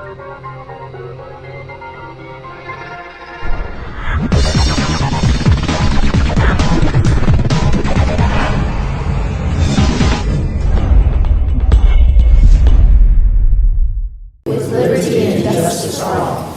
With liberty and justice for all.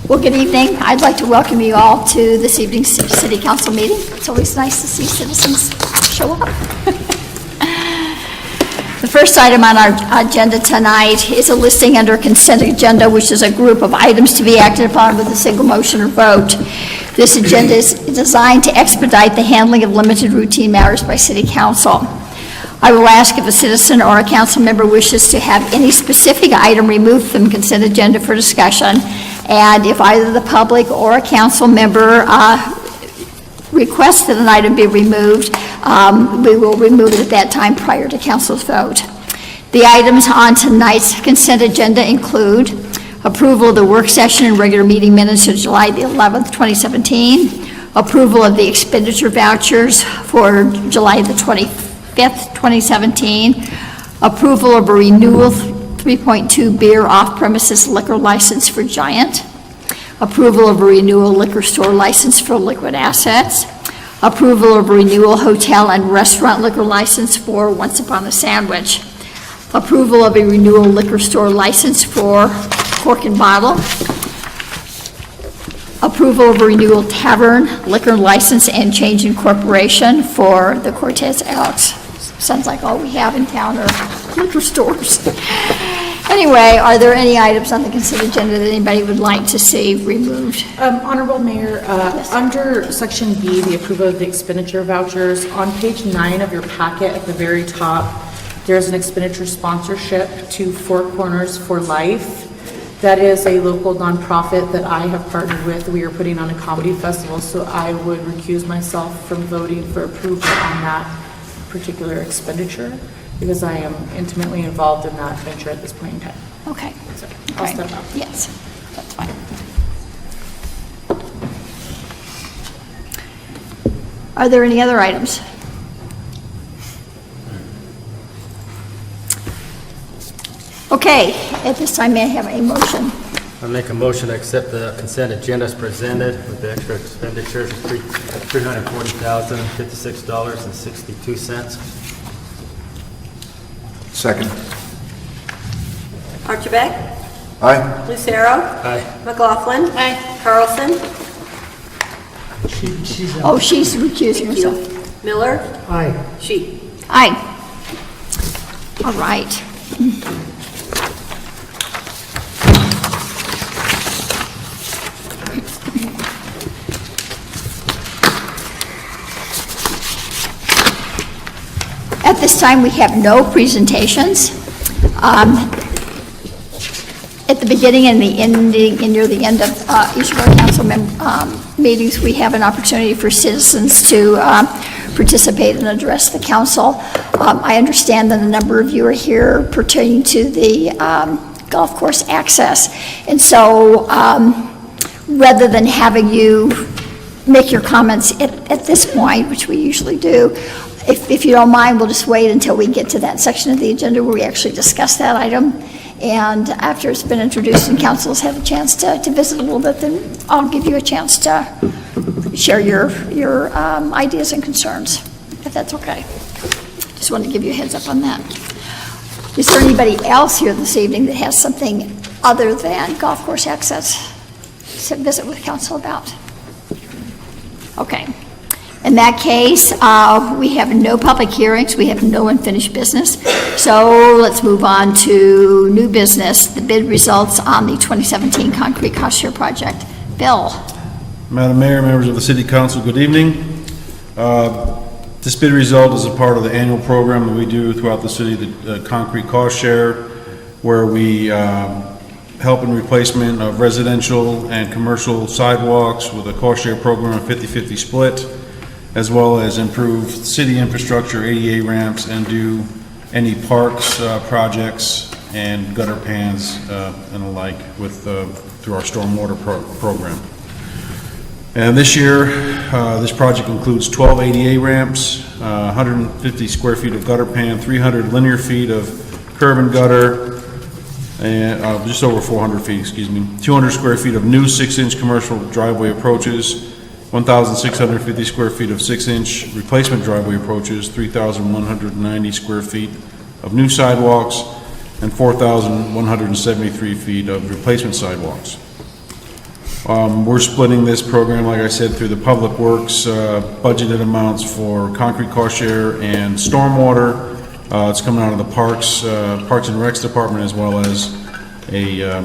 Well, good evening. I'd like to welcome you all to this evening's City Council meeting. It's always nice to see citizens show up. The first item on our agenda tonight is a listing under consent agenda, which is a group of items to be acted upon with a single motion or vote. This agenda is designed to expedite the handling of limited routine matters by City Council. I will ask if a citizen or a council member wishes to have any specific item removed from the consent agenda for discussion, and if either the public or a council member requests that an item be removed, we will remove it at that time prior to council's vote. The items on tonight's consent agenda include approval of the work session and regular meeting minutes of July the 11th, 2017, approval of the expenditure vouchers for July the 25th, 2017, approval of a renewal 3.2 beer off-premises liquor license for Giant, approval of a renewal liquor store license for Liquid Assets, approval of a renewal hotel and restaurant liquor license for Once Upon a Sandwich, approval of a renewal liquor store license for Cork and Bottle, approval of a renewal tavern liquor license and change in corporation for the Cortez Alex. Sounds like all we have in town are liquor stores. Anyway, are there any items on the consent agenda that anybody would like to see removed? Honorable Mayor, under Section B, the approval of the expenditure vouchers, on page 9 of your packet at the very top, there's an expenditure sponsorship to Four Corners for Life. That is a local nonprofit that I have partnered with. We are putting on a comedy festival, so I would recuse myself from voting for approval on that particular expenditure because I am intimately involved in that venture at this point in time. Okay. So I'll step up. Yes, that's fine. Are there any other items? Okay, at this time, may I have a motion? I make a motion to accept the consent agenda as presented with the extra expenditures of $340,056.62. Second. Archibald? Aye. Lucero? Aye. McLaughlin? Aye. Carlson? She's recusing herself. Miller? Aye. Sheep? Aye. All right. At this time, we have no presentations. At the beginning and the ending, and near the end of each of our council meetings, we have an opportunity for citizens to participate and address the council. I understand that a number of you are here pertaining to the golf course access. And so rather than having you make your comments at this point, which we usually do, if you don't mind, we'll just wait until we get to that section of the agenda where we actually discuss that item. And after it's been introduced and council has had a chance to visit a little bit, then I'll give you a chance to share your ideas and concerns, if that's okay. Just wanted to give you a heads up on that. Is there anybody else here this evening that has something other than golf course access to visit with council about? Okay. In that case, we have no public hearings, we have no unfinished business. So let's move on to new business, the bid results on the 2017 concrete cost share project. Bill. Madam Mayor, members of the City Council, good evening. This bid result is a part of the annual program that we do throughout the city, the concrete cost share, where we help in replacement of residential and commercial sidewalks with a cost share program of 50-50 split, as well as improve city infrastructure, ADA ramps, and do any parks projects and gutter pans and the like with, through our stormwater program. And this year, this project includes 12 ADA ramps, 150 square feet of gutter pan, 300 linear feet of curb and gutter, and just over 400 feet, excuse me, 200 square feet of new 6-inch commercial driveway approaches, 1,650 square feet of 6-inch replacement driveway approaches, 3,190 square feet of new sidewalks, and 4,173 feet of replacement sidewalks. We're splitting this program, like I said, through the Public Works budgeted amounts for concrete cost share and stormwater. It's coming out of the Parks and Recs Department, as well as a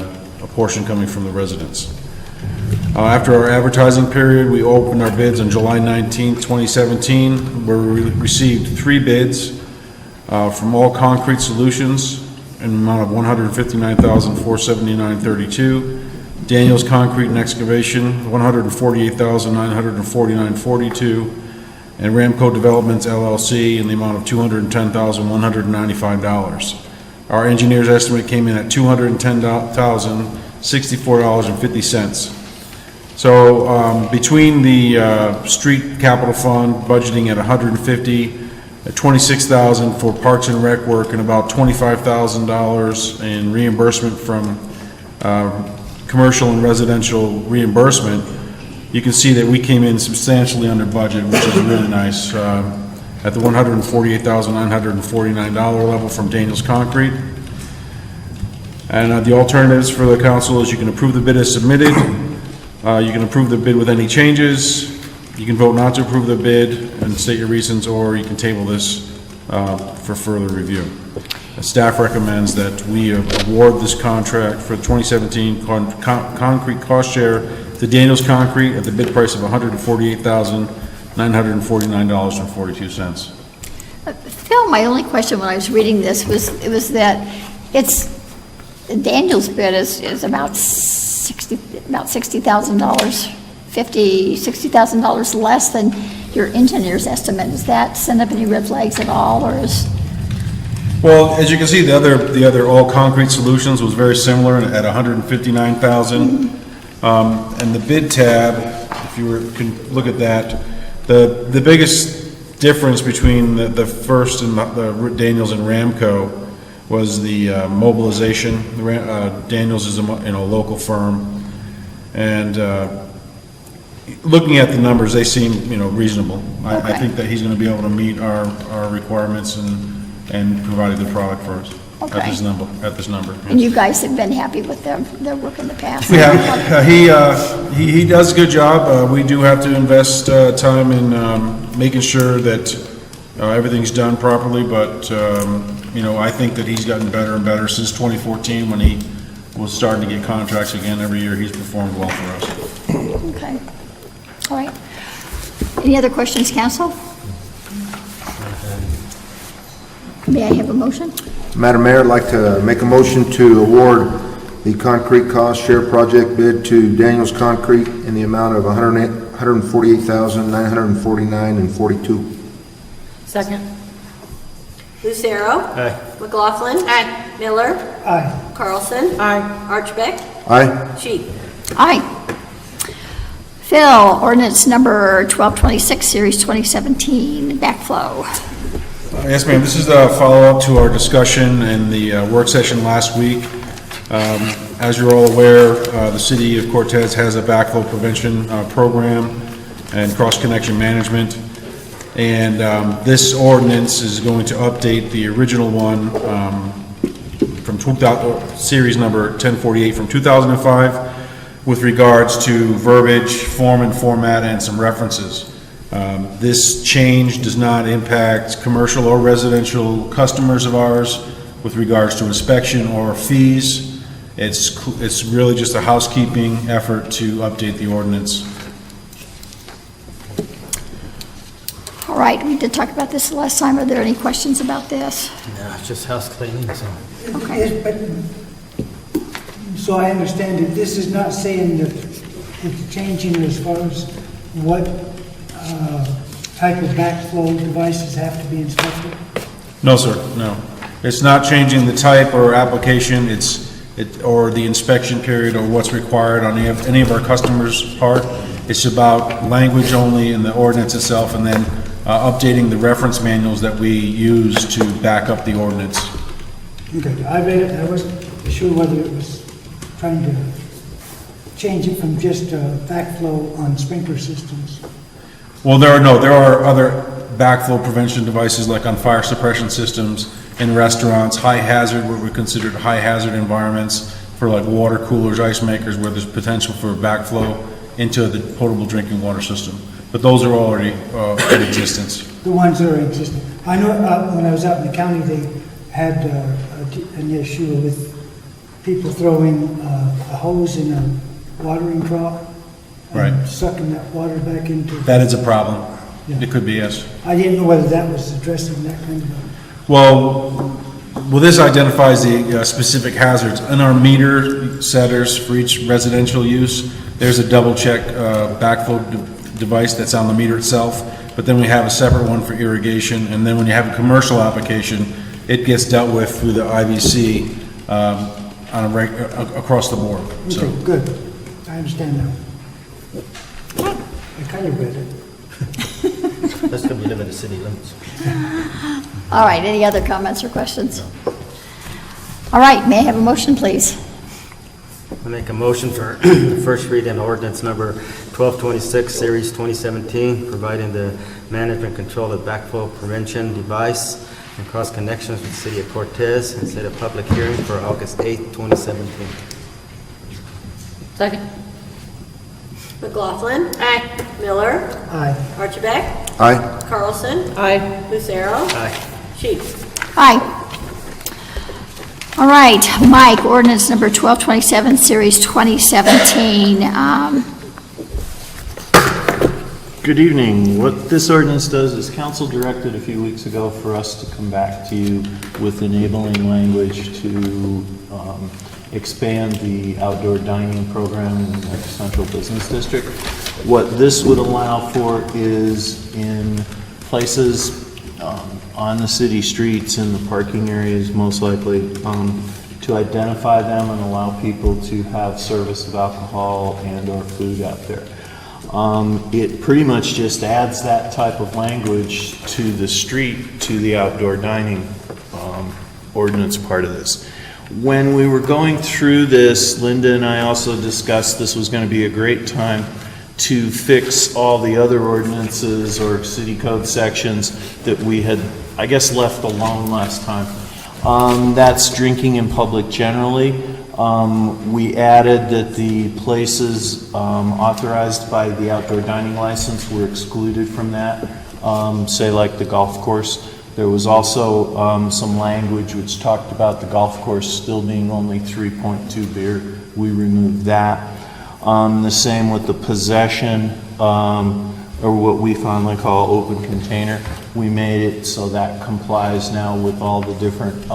portion coming from the residents. After our advertising period, we opened our bids on July 19, 2017, where we received 3 bids from All Concrete Solutions in the amount of $159,479.32. Daniels Concrete and Excavation, $148,949.42, and Ramco Developments LLC in the amount of $210,195. Our engineer's estimate came in at $210,064.50. So between the street capital fund budgeting at $150,000, $26,000 for Parks and Rec work, and about $25,000 in reimbursement from commercial and residential reimbursement, you can see that we came in substantially under budget, which is really nice, at the $148,949 level from Daniels Concrete. And the alternatives for the council is you can approve the bid as submitted, you can approve the bid with any changes, you can vote not to approve the bid and state your reasons, or you can table this for further review. Staff recommends that we award this contract for 2017 concrete cost share to Daniels Concrete at the bid price of $148,949.42. Phil, my only question when I was reading this was that Daniel's bid is about $60,000, $60,000 less than your engineer's estimate. Does that send up any red flags at all, or is? Well, as you can see, the other All Concrete Solutions was very similar at $159,000. And the bid tab, if you can look at that, the biggest difference between the first and the Daniels and Ramco was the mobilization. Daniels is a local firm, and looking at the numbers, they seem reasonable. Okay. I think that he's going to be able to meet our requirements and provide a good product for us at this number. And you guys have been happy with their work in the past? We have. He does a good job. We do have to invest time in making sure that everything's done properly, but I think that he's gotten better and better since 2014 when he was starting to get contracts again every year. He's performed well for us. Okay. All right. Any other questions, council? May I have a motion? Madam Mayor, I'd like to make a motion to award the concrete cost share project bid to Daniels Concrete in the amount of $148,949.42. Second. Lucero. Aye. McLaughlin. Aye. Miller. Aye. Carlson. Aye. Archbeck. Aye. Sheep. Aye. Phil, ordinance number 1226, series 2017, backflow. Yes, ma'am. This is a follow-up to our discussion in the work session last week. As you're all aware, the city of Cortez has a backflow prevention program and cross-connection management. And this ordinance is going to update the original one from series number 1048 from 2005 with regards to verbiage, form and format, and some references. This change does not impact commercial or residential customers of ours with regards to inspection or fees. It's really just a housekeeping effort to update the ordinance. All right, we did talk about this last time. Are there any questions about this? No, it's just house cleaning, so. Okay. So I understand that this is not saying that it's changing as far as what type of backflow devices have to be inspected? No, sir, no. It's not changing the type or application, or the inspection period or what's required on any of our customers' part. It's about language only in the ordinance itself, and then updating the reference manuals that we use to back up the ordinance. Okay, I read it, I wasn't sure whether it was trying to change it from just backflow on sprinkler systems. Well, there are other backflow prevention devices like on fire suppression systems in restaurants, high hazard, what we considered high hazard environments for like water coolers, ice makers, where there's potential for backflow into the potable drinking water system. But those are already in existence. The ones that are existing. I know when I was out in the county, they had an issue with people throwing a hose in a watering trough. Right. And sucking that water back into. That is a problem. Yeah. It could be, yes. I didn't know whether that was addressing that kind of. Well, this identifies the specific hazards. In our meter setters for each residential use, there's a double check backflow device that's on the meter itself, but then we have a separate one for irrigation, and then when you have a commercial application, it gets dealt with through the IVC across the board. So. Okay, good. I understand now. I kind of read it. That's going to be limited to city limits. All right, any other comments or questions? All right, may I have a motion, please? I make a motion for the first reading ordinance number 1226, series 2017, providing the management control of backflow prevention device and cross connections with the city of Cortez, and set a public hearing for August 8th, 2017. Second. McLaughlin. Aye. Miller. Aye. Archibald. Aye. Carlson. Aye. Lucero. Aye. Sheets. Aye. All right, Mike, ordinance number 1227, series 2017. Good evening. What this ordinance does is council directed a few weeks ago for us to come back to you with enabling language to expand the outdoor dining program in the Central Business District. What this would allow for is in places on the city streets, in the parking areas most likely, to identify them and allow people to have service of alcohol and or food out there. It pretty much just adds that type of language to the street, to the outdoor dining ordinance part of this. When we were going through this, Linda and I also discussed this was going to be a great time to fix all the other ordinances or city code sections that we had, I guess, left alone last time. That's drinking in public generally. We added that the places authorized by the outdoor dining license were excluded from that, say like the golf course. There was also some language which talked about the golf course still being only 3.2 beer. We removed that. The same with the possession, or what we fondly call open container. We made it so that complies now with all the different,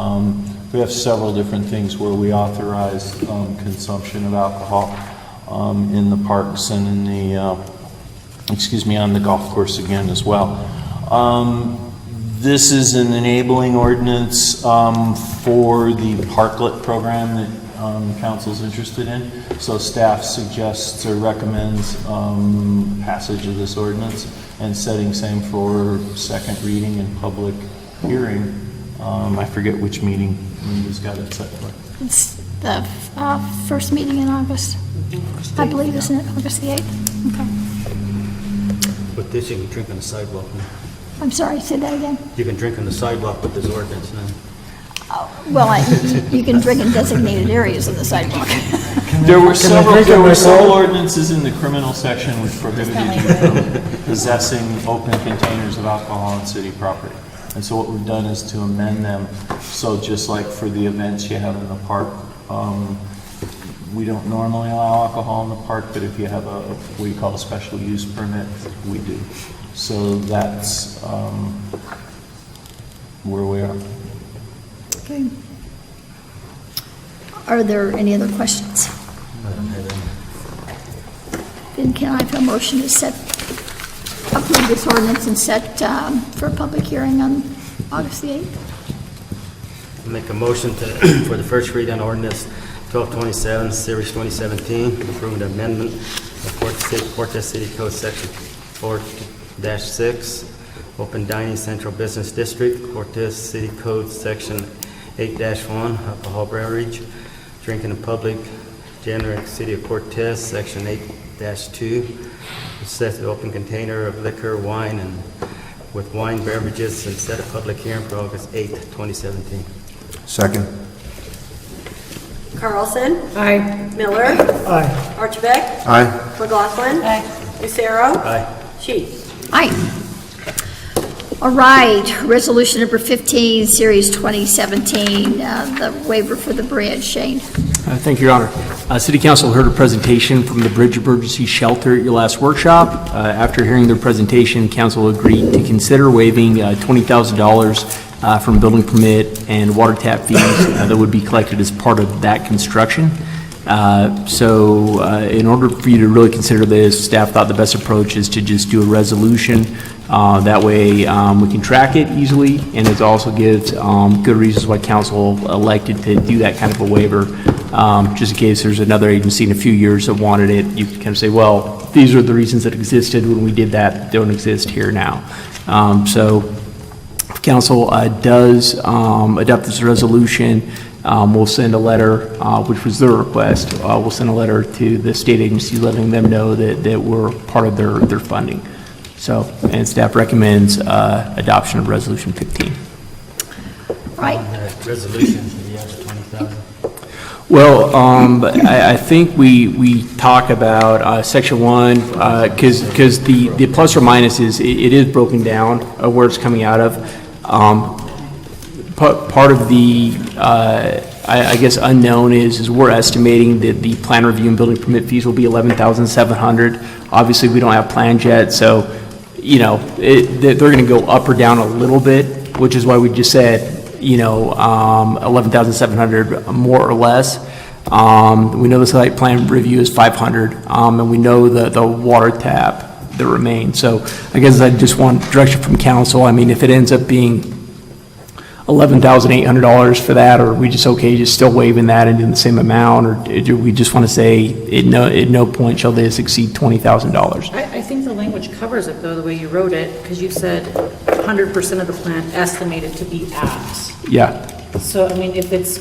we have several different things where we authorize consumption of alcohol in the parks and in the, on the golf course again as well. This is an enabling ordinance for the parklet program that council's interested in. So staff suggests or recommends passage of this ordinance and setting same for second reading and public hearing. I forget which meeting Linda's got it set for. It's the first meeting in August, I believe, isn't it? August the 8th? Okay. With this, you can drink on the sidewalk now. I'm sorry, say that again. You can drink on the sidewalk with this ordinance now. Well, you can drink in designated areas of the sidewalk. There were several ordinances in the criminal section which prohibited you from possessing open containers of alcohol on city property. And so what we've done is to amend them, so just like for the events you have in the park, we don't normally allow alcohol in the park, but if you have what you call a special use permit, we do. So that's where we are. Okay. Are there any other questions? Then can I have a motion to approve this ordinance and set for a public hearing on August the 8th? Make a motion to, for the first read on ordinance 1227, Series 2017, approving the amendment of Cortez City Code Section 4-6, Open Dining Central Business District, Cortez City Code Section 8-1, alcohol beverage, drinking in public, generic City of Cortez, Section 8-2, set the open container of liquor, wine, and with wine beverages, and set a public hearing for August 8th, 2017. Second. Carlson. Aye. Miller. Aye. Archbeck. Aye. McLaughlin. Lucero. Aye. Sheets. Aye. All right, resolution number 15, series 2017, the waiver for the bridge. Shane? Thank you, Your Honor. City Council heard a presentation from the Bridge Emergency Shelter at your last workshop. After hearing their presentation, Council agreed to consider waiving $20,000 from building permit and water tap fees that would be collected as part of that construction. In order for you to really consider this, staff thought the best approach is to just do a resolution. That way we can track it easily, and it also gives good reasons why council elected to do that kind of a waiver. Just in case there's another agency in a few years that wanted it, you can kind of say, well, these are the reasons that existed when we did that, don't exist here now. If council does adopt this resolution, we'll send a letter, which was their request. We'll send a letter to the state agency letting them know that we're part of their funding. And staff recommends adoption of Resolution 15. Right. Resolution for the extra 20,000. Well, I think we talk about Section 1, because the plus or minus is, it is broken down where it's coming out of. Part of the, I guess, unknown is we're estimating that the plan review and building permit fees will be $11,700. Obviously, we don't have plans yet, so, they're going to go up or down a little bit, which is why we just said, $11,700 more or less. We know the site plan review is $500, and we know the water tap that remains. So I guess I just want direction from council. I mean, if it ends up being $11,800 for that, or are we just okay just still waiving that and doing the same amount, or do we just want to say at no point shall this exceed $20,000? I think the language covers it, though, the way you wrote it, because you said 100% of the plan estimated to be at. Yeah. So, I mean, if it's,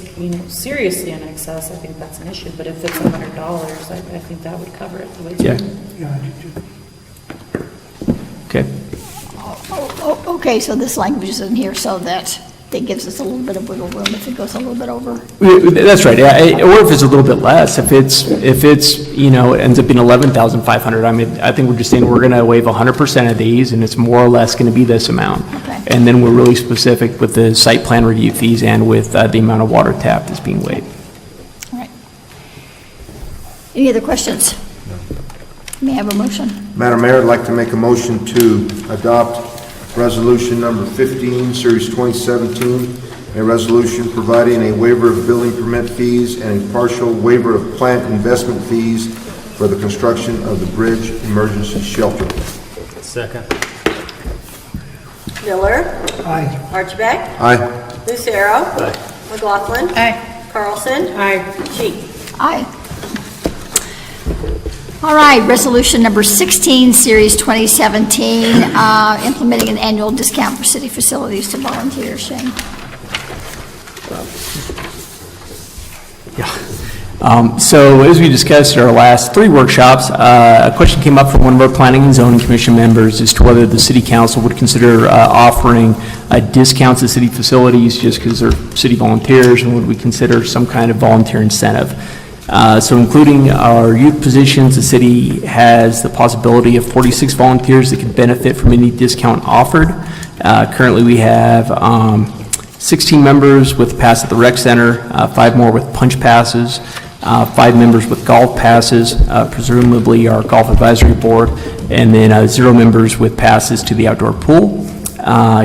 seriously in excess, I think that's an issue, but if it's $100, I think that would cover it the way it's Yeah. written. Yeah, I do too. Okay. Okay, so this language is in here so that gives us a little bit of wiggle room if it goes a little bit over. That's right. Or if it's a little bit less, if it's it ends up being $11,500. I mean, I think we're just saying we're going to waive 100% of these, and it's more or less going to be this amount. Okay. And then we're really specific with the site plan review fees and with the amount of water tap that's being waived. All right. Any other questions? May I have a motion? Madam Mayor, I'd like to make a motion to adopt Resolution number 15, Series 2017, a resolution providing a waiver of building permit fees and a partial waiver of plant investment fees for the construction of the Bridge Emergency Shelter. Second. Miller. Aye. Archbeck. Aye. Lucero. Aye. McLaughlin. Aye. Carlson. Aye. Sheets. Aye. All right, resolution number 16, series 2017, implementing an annual discount for city facilities to volunteers. Shane? So as we discussed at our last 3 workshops, a question came up from one of our Planning and Zoning Commission members as to whether the City Council would consider offering discounts at city facilities just because they're city volunteers, and would we consider some kind of volunteer incentive. So including our youth positions, the city has the possibility of 46 volunteers that could benefit from any discount offered. Currently we have 16 members with pass at the rec center, 5 more with punch passes, 5 members with golf passes, presumably our golf advisory board, and then 0 members with passes to the outdoor pool.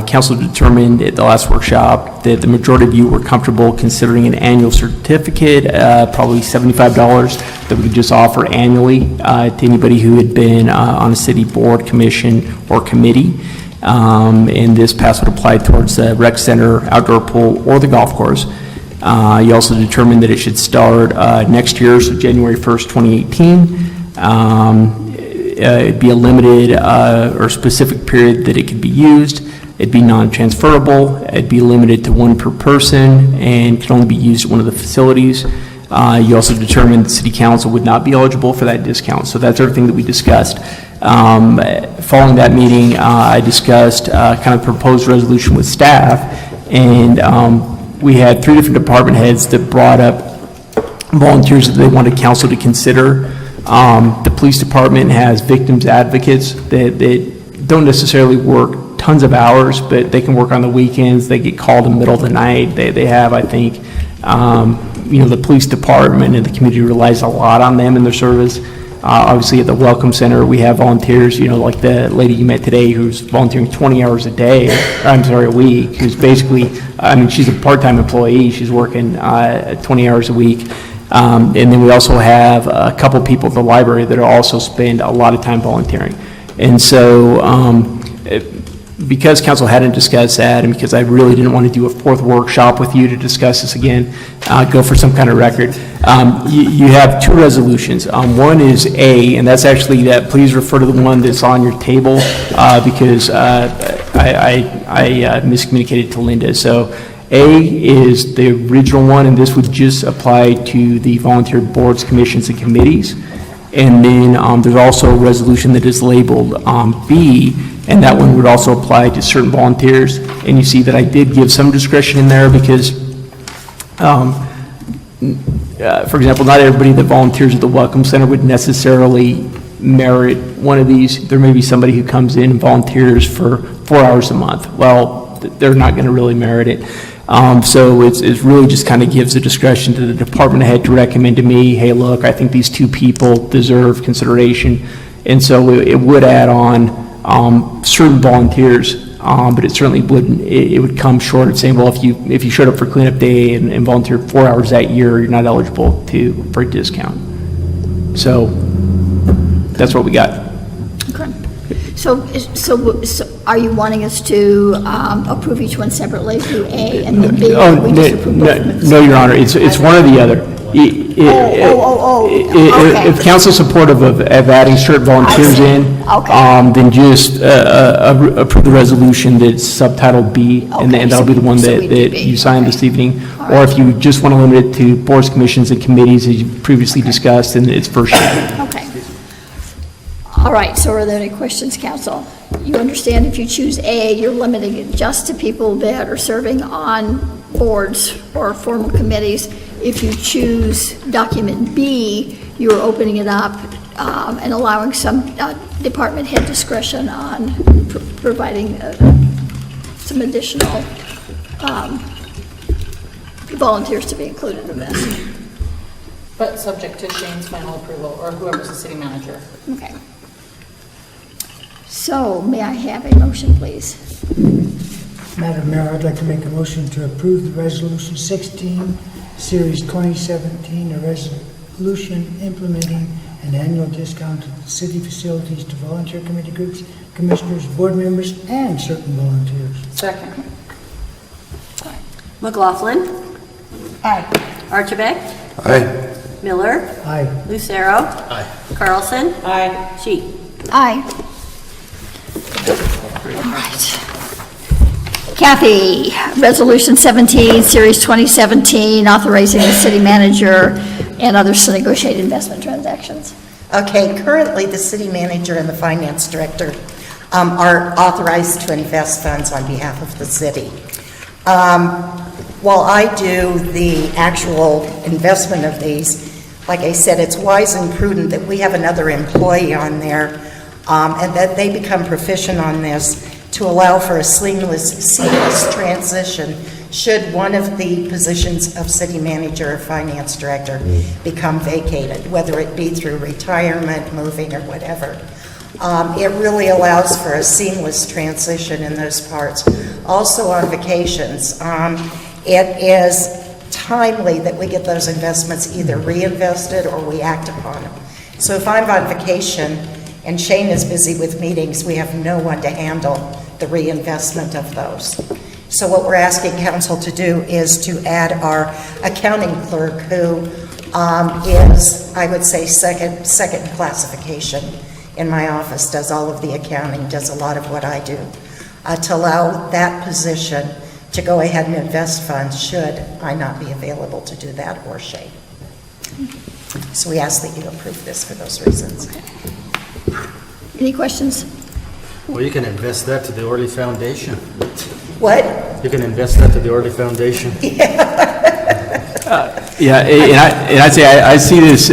Council determined at the last workshop that the majority of you were comfortable considering an annual certificate, probably $75, that we could just offer annually to anybody who had been on a city board, commission, or committee. And this pass would apply towards the rec center, outdoor pool, or the golf course. You also determined that it should start next year, so January 1st, 2018. It'd be a limited or specific period that it could be used. It'd be non-transferable. It'd be limited to one per person and could only be used at one of the facilities. You also determined the city council would not be eligible for that discount. So that's everything that we discussed. Following that meeting, I discussed kind of proposed resolution with staff, and we had 3 different department heads that brought up volunteers that they wanted council to consider. The police department has victims advocates that don't necessarily work tons of hours, but they can work on the weekends. They get called in the middle of the night. They have, I think, the police department and the community relies a lot on them in their service. Obviously, at the Welcome Center, we have volunteers, like the lady you met today who's volunteering 20 hours a week, who's basically, she's a part-time employee. She's working 20 hours a week. And then we also have a couple people at the library that also spend a lot of time volunteering. And so because council hadn't discussed that, and because I really didn't want to do a 4th workshop with you to discuss this again, go for some kind of record. You have 2 resolutions. One is A, and that's actually that, please refer to the one that's on your table, because I miscommunicated to Linda. So A is the original one, and this would just apply to the volunteer boards, commissions, and committees. And then there's also a resolution that is labeled B, and that one would also apply to certain volunteers. And you see that I did give some discretion in there because, for example, not everybody that volunteers at the Welcome Center would necessarily merit one of these. There may be somebody who comes in and volunteers for 4 hours a month. Well, they're not going to really merit it. So it's really just kind of gives the discretion to the department head to recommend to me, hey, look, I think these 2 people deserve consideration. And so it would add on certain volunteers, but it certainly wouldn't, it would come short of saying, well, if you showed up for cleanup day and volunteered 4 hours that year, you're not eligible for a discount. So that's what we got. Okay. So are you wanting us to approve each one separately, through A and then B? Or we just approve both of them? No, Your Honor, it's one or the other. Okay. If council's supportive of adding certain volunteers in, then just approve the resolution that's subtitled B, and then that'll be the one that you signed this evening. Or if you just want to limit it to boards, commissions, and committees, as you previously discussed, then it's first reading. Okay. All right, so are there any questions, council? You understand if you choose A, you're limiting it just to people that are serving on boards or formal committees. If you choose document B, you're opening it up and allowing some department head discretion on providing some additional volunteers to be included in this. But subject to Shane's final approval, or whoever's the city manager. Okay. So may I have a motion, please? Madam Mayor, I'd like to make a motion to approve the Resolution 16, Series 2017, a resolution implementing an annual discount to city facilities to volunteer committee groups, commissioners, board members, and certain volunteers. Second. McLaughlin. Aye. Archibald. Aye. Miller. Aye. Lucero. Aye. Carlson. Aye. Sheet. Aye. All right. Kathy, Resolution 17, Series 2017, authorizing the city manager and others to negotiate investment transactions. Okay, currently the city manager and the finance director are authorized to invest funds on behalf of the city. While I do the actual investment of these, like I said, it's wise and prudent that we have another employee on there and that they become proficient on this to allow for a seamless transition should one of the positions of city manager or finance director become vacated, whether it be through retirement, moving, or whatever. It really allows for a seamless transition in those parts. Also on vacations, it is timely that we get those investments either reinvested or we act upon them. So if I'm on vacation and Shane is busy with meetings, we have no one to handle the reinvestment of those. So what we're asking council to do is to add our accounting clerk, who is, I would say, second classification in my office, does all of the accounting, does a lot of what I do, to allow that position to go ahead and invest funds should I not be available to do that, or Shay. So we ask that you approve this for those reasons. Any questions? Well, you can invest that to the Orley Foundation. What? You can invest that to the Orley Foundation. Yeah, and I'd say I see this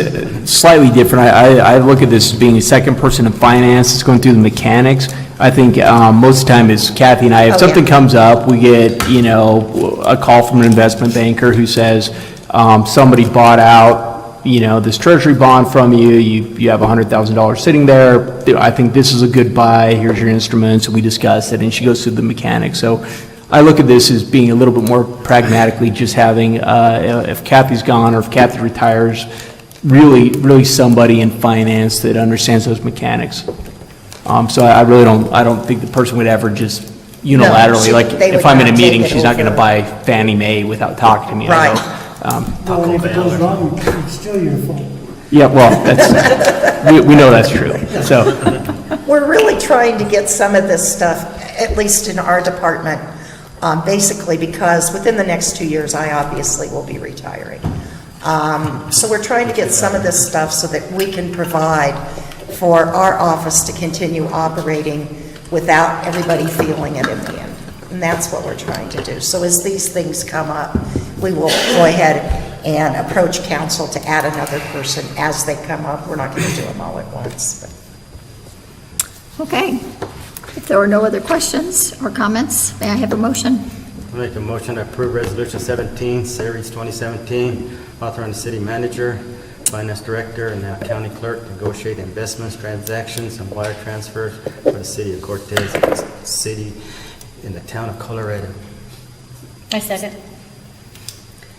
slightly different. I look at this as being a second person in finance, it's going through the mechanics. I think most of the time it's Kathy and I, if something comes up, we get, a call from an investment banker who says, somebody bought out, this treasury bond from you, you have $100,000 sitting there, I think this is a good buy, here's your instruments, and we discuss it, and she goes through the mechanics. So I look at this as being a little bit more pragmatically, just having, if Kathy's gone or if Kathy retires, really somebody in finance that understands those mechanics. So I don't think the person would ever just unilaterally, they if would I'm in a not meeting, take it she's not going to over. buy Fannie Mae without talking to me. Right. Well, and if it goes wrong, it's still your fault. Yeah, well, we know that's true, so. We're really trying to get some of this stuff, at least in our department, basically because within the next 2 years, I obviously will be retiring. So we're trying to get some of this stuff so that we can provide for our office to continue operating without everybody feeling it in the end. And that's what we're trying to do. So as these things come up, we will go ahead and approach council to add another person as they come up. We're not going to do them all at once. Okay. If there are no other questions or comments, may I have a motion? I make a motion to approve Resolution 17, Series 2017, authorizing the city manager, finance director, and now county clerk to negotiate investments, transactions, and wire transfers for the city of Cortez, city in the town of Colorado. I second.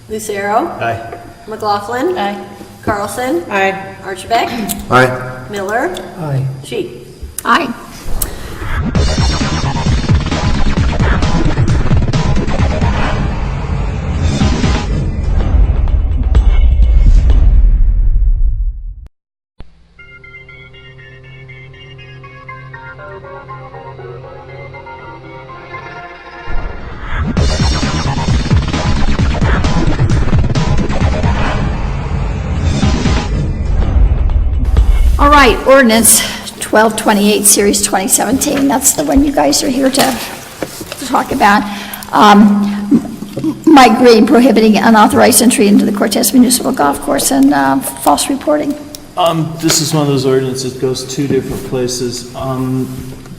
Lucero. Aye. McLaughlin. Aye. Carlson. Aye. Archibek. Aye. Miller. Aye. Sheik. Aye. All right, ordinance 1228, Series 2017, that's the one you guys are here to talk about. Mike Green prohibiting unauthorized entry into the Cortez Municipal Golf Course and false reporting. This is one of those ordinances that goes two different places,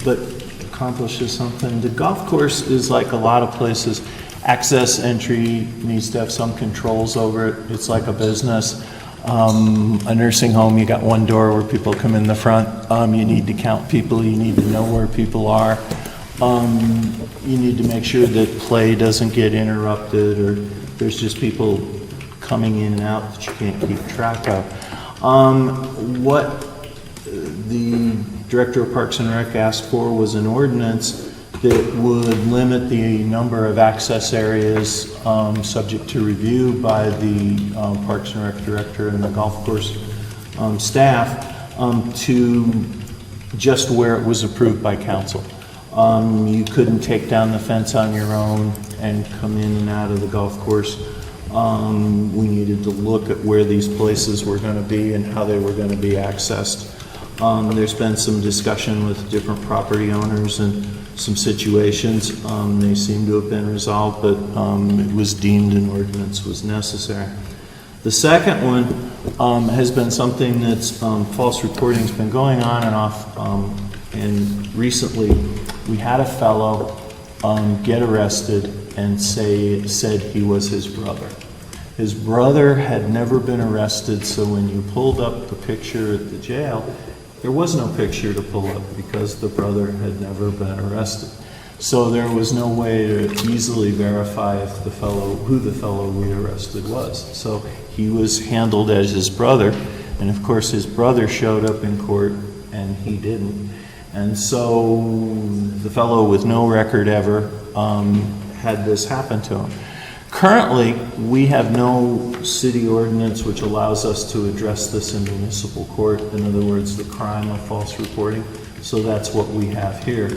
but accomplishes something. The golf course is like a lot of places. Access entry needs to have some controls over it. It's like a business. A nursing home, you got one door where people come in the front. You need to count people. You need to know where people are. You need to make sure that play doesn't get interrupted, or there's just people coming in and out that you can't keep track of. What the Director of Parks and Rec asked for was an ordinance that would limit the number of access areas subject to review by the Parks and Rec Director and the golf course staff to just where it was approved by council. You couldn't take down the fence on your own and come in and out of the golf course. We needed to look at where these places were going to be and how they were going to be accessed. There's been some discussion with different property owners and some situations. They seem to have been resolved, but it was deemed an ordinance was necessary. The second one has been something that's false reporting's been going on and off, and recently we had a fellow get arrested and said he was his brother. His brother had never been arrested, so when you pulled up the picture at the jail, there was no picture to pull up because the brother had never been arrested. So there was no way to easily verify if who the fellow we arrested was. So he was handled as his brother, and of course his brother showed up in court and he didn't. And so the fellow with no record ever had this happen to them. Currently, we have no city ordinance which allows us to address this in municipal court. In other words, the crime of false reporting. So that's what we have here.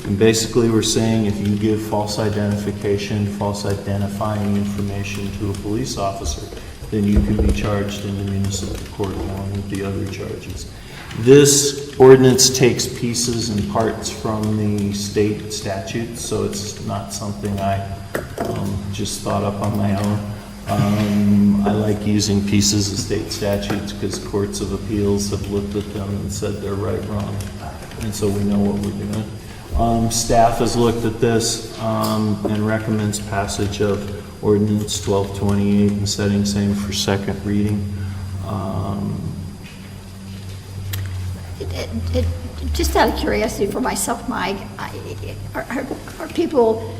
And basically, we're saying if you give false identification, false identifying information to a police officer, then you can be charged in the municipal court along with the other charges. This ordinance takes pieces and parts from the state statutes, so it's not something I just thought up on my own. I like using pieces of state statutes because courts of appeals have looked at them and said they're right, wrong, and so we know what we're doing. Staff has looked at this and recommends passage of ordinance 1228 and setting same for second reading. Just out of curiosity for myself, Mike, are people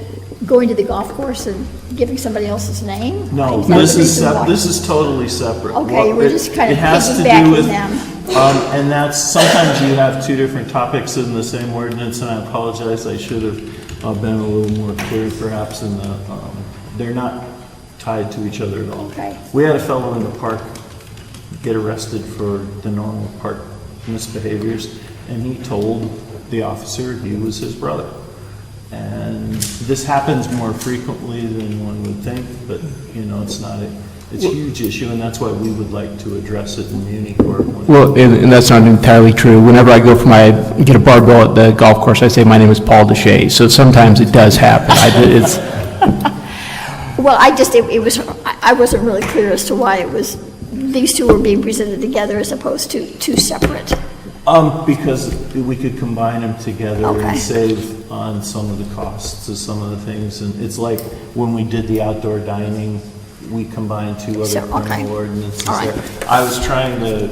going to the golf course and giving somebody else's name? No, Is that this the is reason why? this is totally separate. Okay, we're just kind of It has to do piggybacking with, them. and that's, sometimes you have two different topics in the same ordinance, and I apologize, I should have been a little more clear perhaps in the, they're not tied to each other at all. Okay. We had a fellow in the park get arrested for the normal park misbehaviors, and he told the officer he was his brother. And this happens more frequently than one would think, but, you know, it's not it's a huge issue, and that's why we would like to address it in muni court. Well, and that's not entirely true. Whenever I go for get a barbell at the golf course, I say my name is Paul Deshay, so sometimes it does happen. Well, I wasn't really clear as to why it was, these two were being presented together as opposed to two separate. Because we could combine them together Okay. and save on some of the costs of some of the things. And it's like when we did the outdoor dining, we combined two other So, okay. criminal ordinances All right. there. I was trying to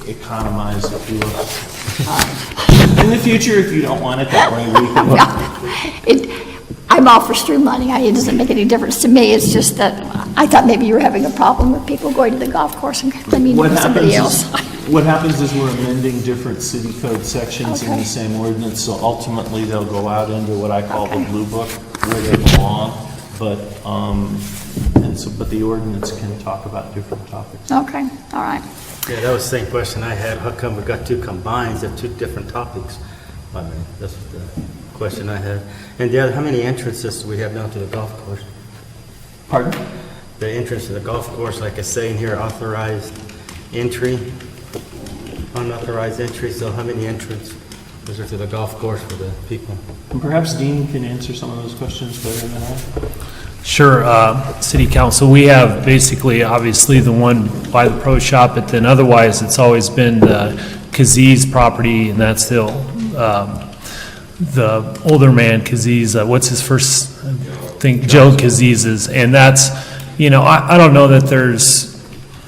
economize, if you will. In the future, if you don't want it that way, we can. Yeah. I'm all for streamlining. It doesn't make any difference to me. It's just that I thought maybe you were having a problem with people going to the golf course and claiming to be somebody else. What happens is we're amending different city code sections in Okay. the same ordinance, so ultimately they'll go out into what I call the blue book, where they belong, but, but the ordinance can talk about different topics. Okay, all right. Yeah, that was the same question I had. How come we got two combines of two different topics? I mean, that's the question I had. And the other, how many entrances do we have down to the golf course? Pardon? The entrance to the golf course, like I say in here, authorized entry, unauthorized entry, so how many entrances is there to the golf course for the people? And perhaps Dean can answer some of those questions better than I. Sure, City Council, we have basically, obviously, the one by the pro shop, but then otherwise, it's always been the Kaziz property, and that's the older man, Kaziz, what's his first thing? Joe Kaziz's, and that's, you know, I don't know that there's,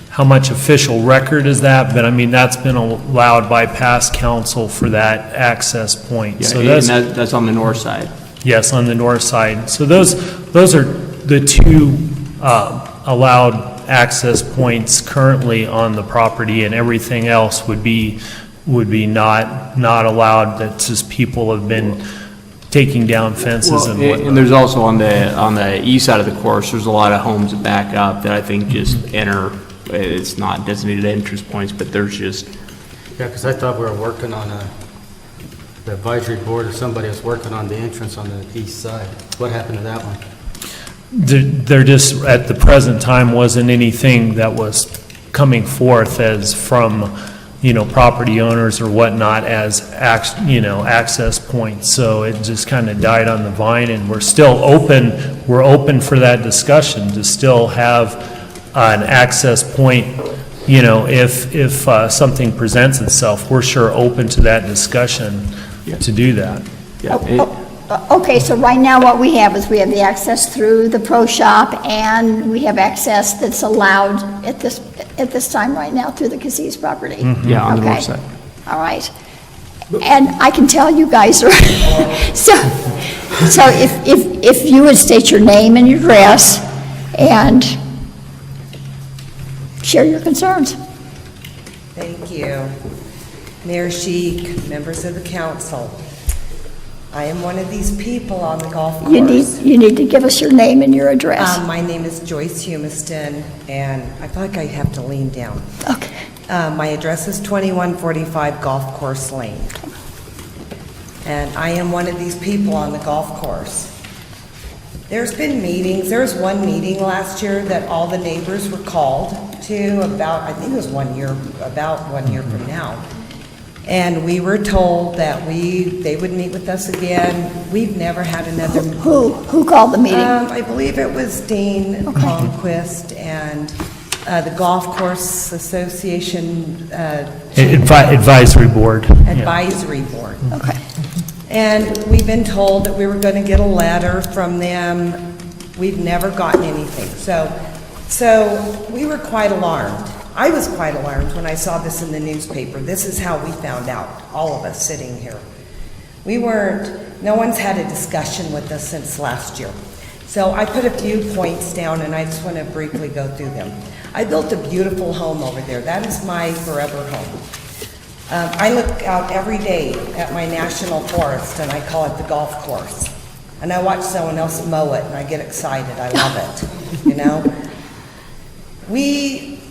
how much official record is that, but I mean, that's been allowed by past council for that access point. Yeah, So and that's, that's on the north side. yes, on the north side. So those are the two allowed access points currently on the property, and everything else would be not allowed. That's just people have been taking down fences and whatnot. And there's also on the east side of the course, there's a lot of homes that back up that I think just enter. It's not designated entrance points, but there's just. Yeah, because I thought we were working on the advisory board, or somebody was working on the entrance on the east side. What happened to that one? There just, at the present time, wasn't anything that was coming forth as from, you know, property owners or whatnot as, access points. So it just kind of died on the vine, and we're still open, we're open for that discussion to still have an access point, you know, if something presents itself. We're sure open to that discussion to do that. Yeah. Okay, so right now what we have is we have the access through the pro shop, and we have access that's allowed at this time right now through the Kaziz property. Yeah, on the north Okay. side. All right. And I can tell you guys are, so if you would state your name and your address and share your concerns. Thank you. Mayor Sheik, members of the council. I am one of these people on the golf course. You need to give us your name and your address. My name is Joyce Humiston, and I feel like I have to lean down. Okay. My address is 2145 Golf Course Lane. And I am one of these people on the golf course. There's been meetings. There was one meeting last year that all the neighbors were called to about, I think it was about 1 year from now. And we were told that they would meet with us again. We've never had another. Who called the meeting? I believe it was Dean Palmquist and the Golf Course Association. Advisory board. Advisory board. Okay. And we've been told that we were going to get a letter from them. We've never gotten anything. So we were quite alarmed. I was quite alarmed when I saw this in the newspaper. This is how we found out, all of us sitting here. No one's had a discussion with us since last year. So I put a few points down and I just want to briefly go through them. I built a beautiful home over there. That is my forever home. I look out every day at my national forest and I call it the golf course. And I watch someone else mow it and I get excited. I love it, you know?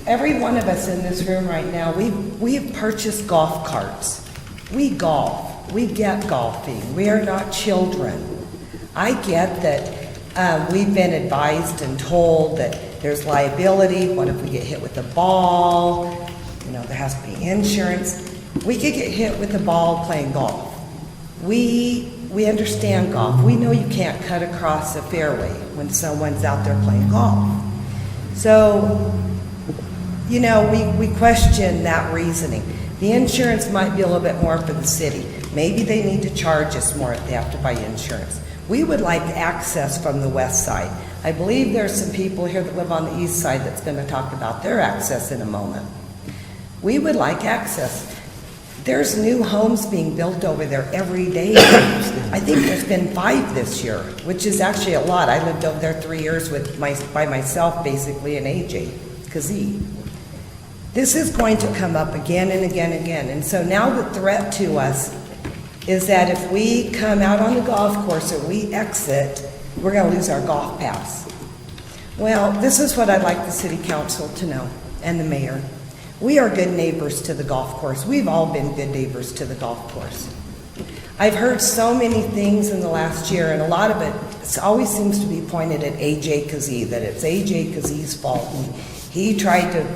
Every one of us in this room right now, we have purchased golf carts. We golf. We get golfing. We are not children. I get that we've been advised and told that there's liability. What if we get hit with a ball? You know, there has to be insurance. We could get hit with a ball playing golf. We understand golf. We know you can't cut across a fairway when someone's out there playing golf. So, you know, we question that reasoning. The insurance might be a little bit more for the city. Maybe they need to charge us more if they have to buy insurance. We would like access from the west side. I believe there's some people here that live on the east side that's going to talk about their access in a moment. We would like access. There's new homes being built over there every day. I think there's been 5 this year, which is actually a lot. I lived over there 3 years by myself, basically, and AJ Kazee. This is going to come up again and again and again. And so now the threat to us is that if we come out on the golf course or we exit, we're going to lose our golf pass. Well, this is what I'd like the city council to know, and the mayor. We are good neighbors to the golf course. We've all been good neighbors to the golf course. I've heard so many things in the last year, and a lot of it always seems to be pointed at AJ Kazee, that it's AJ Kazee's fault. And he tried to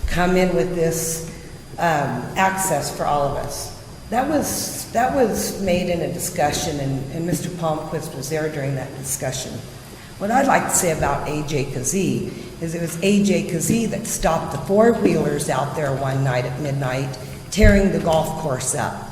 come in with this access for all of us. That was made in a discussion, and Mr. Palmquist was there during that discussion. What I'd like to say about AJ Kazee is it was AJ Kazee that stopped the four-wheelers out there one night at midnight, tearing the golf course up.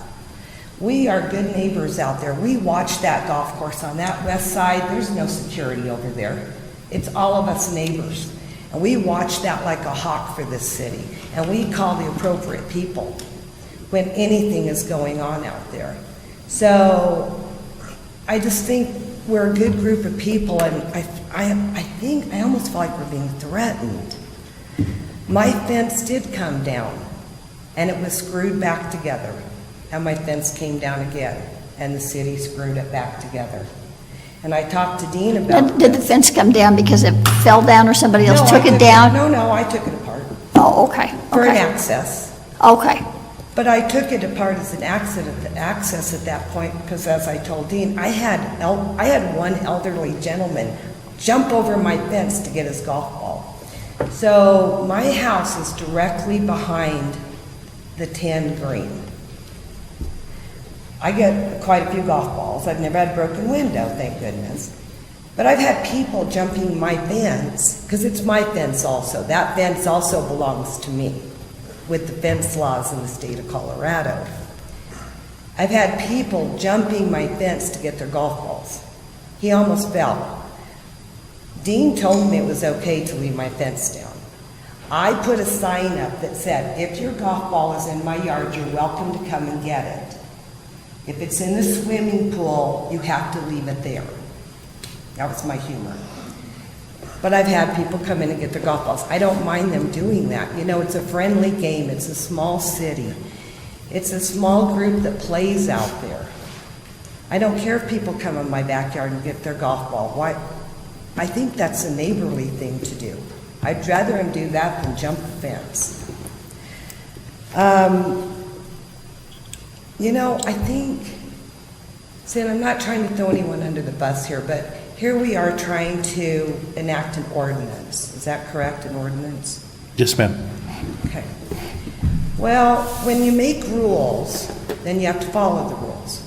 We are good neighbors out there. We watch that golf course on that west side. There's no security over there. It's all of us neighbors. And we watch that like a hawk for this city. And we call the appropriate people when anything is going on out there. So I just think we're a good group of people, and I almost feel like we're being threatened. My fence did come down, and it was screwed back together, and my fence came down again, and the city screwed it back together. And I talked to Dean about Did the fence come down because it fell down or somebody else took it down? No, I took it apart. Oh, okay. For an access. Okay. But I took it apart as an access at that point because, as I told Dean, I had one elderly gentleman jump over my fence to get his golf ball. So my house is directly behind the 10 green. I get quite a few golf balls. I've never had a broken window, thank goodness. But I've had people jumping my fence, because it's my fence also. That fence also belongs to me, with the fence laws in the state of Colorado. I've had people jumping my fence to get their golf balls. He almost fell. Dean told me it was okay to leave my fence down. I put a sign up that said, if your golf ball is in my yard, you're welcome to come and get it. If it's in the swimming pool, you have to leave it there. That was my humor. But I've had people come in and get their golf balls. I don't mind them doing that. You know, it's a friendly game. It's a small city. It's a small group that plays out there. I don't care if people come in my backyard and get their golf ball. Why? I think that's a neighborly thing to do. I'd rather them do that than jump the fence. You know, I think, and I'm not trying to throw anyone under the bus here, but here we are trying to enact an ordinance. Is that correct, an ordinance? Yes, ma'am. Okay. Well, when you make rules, then you have to follow the rules.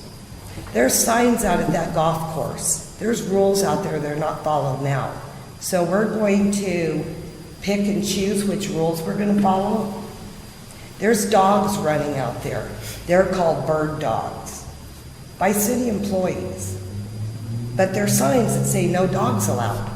There's signs out at that golf course. There's rules out there that are not followed now. So we're going to pick and choose which rules we're going to follow. There's dogs running out there. They're called bird dogs by city employees. But there are signs that say no dogs allowed.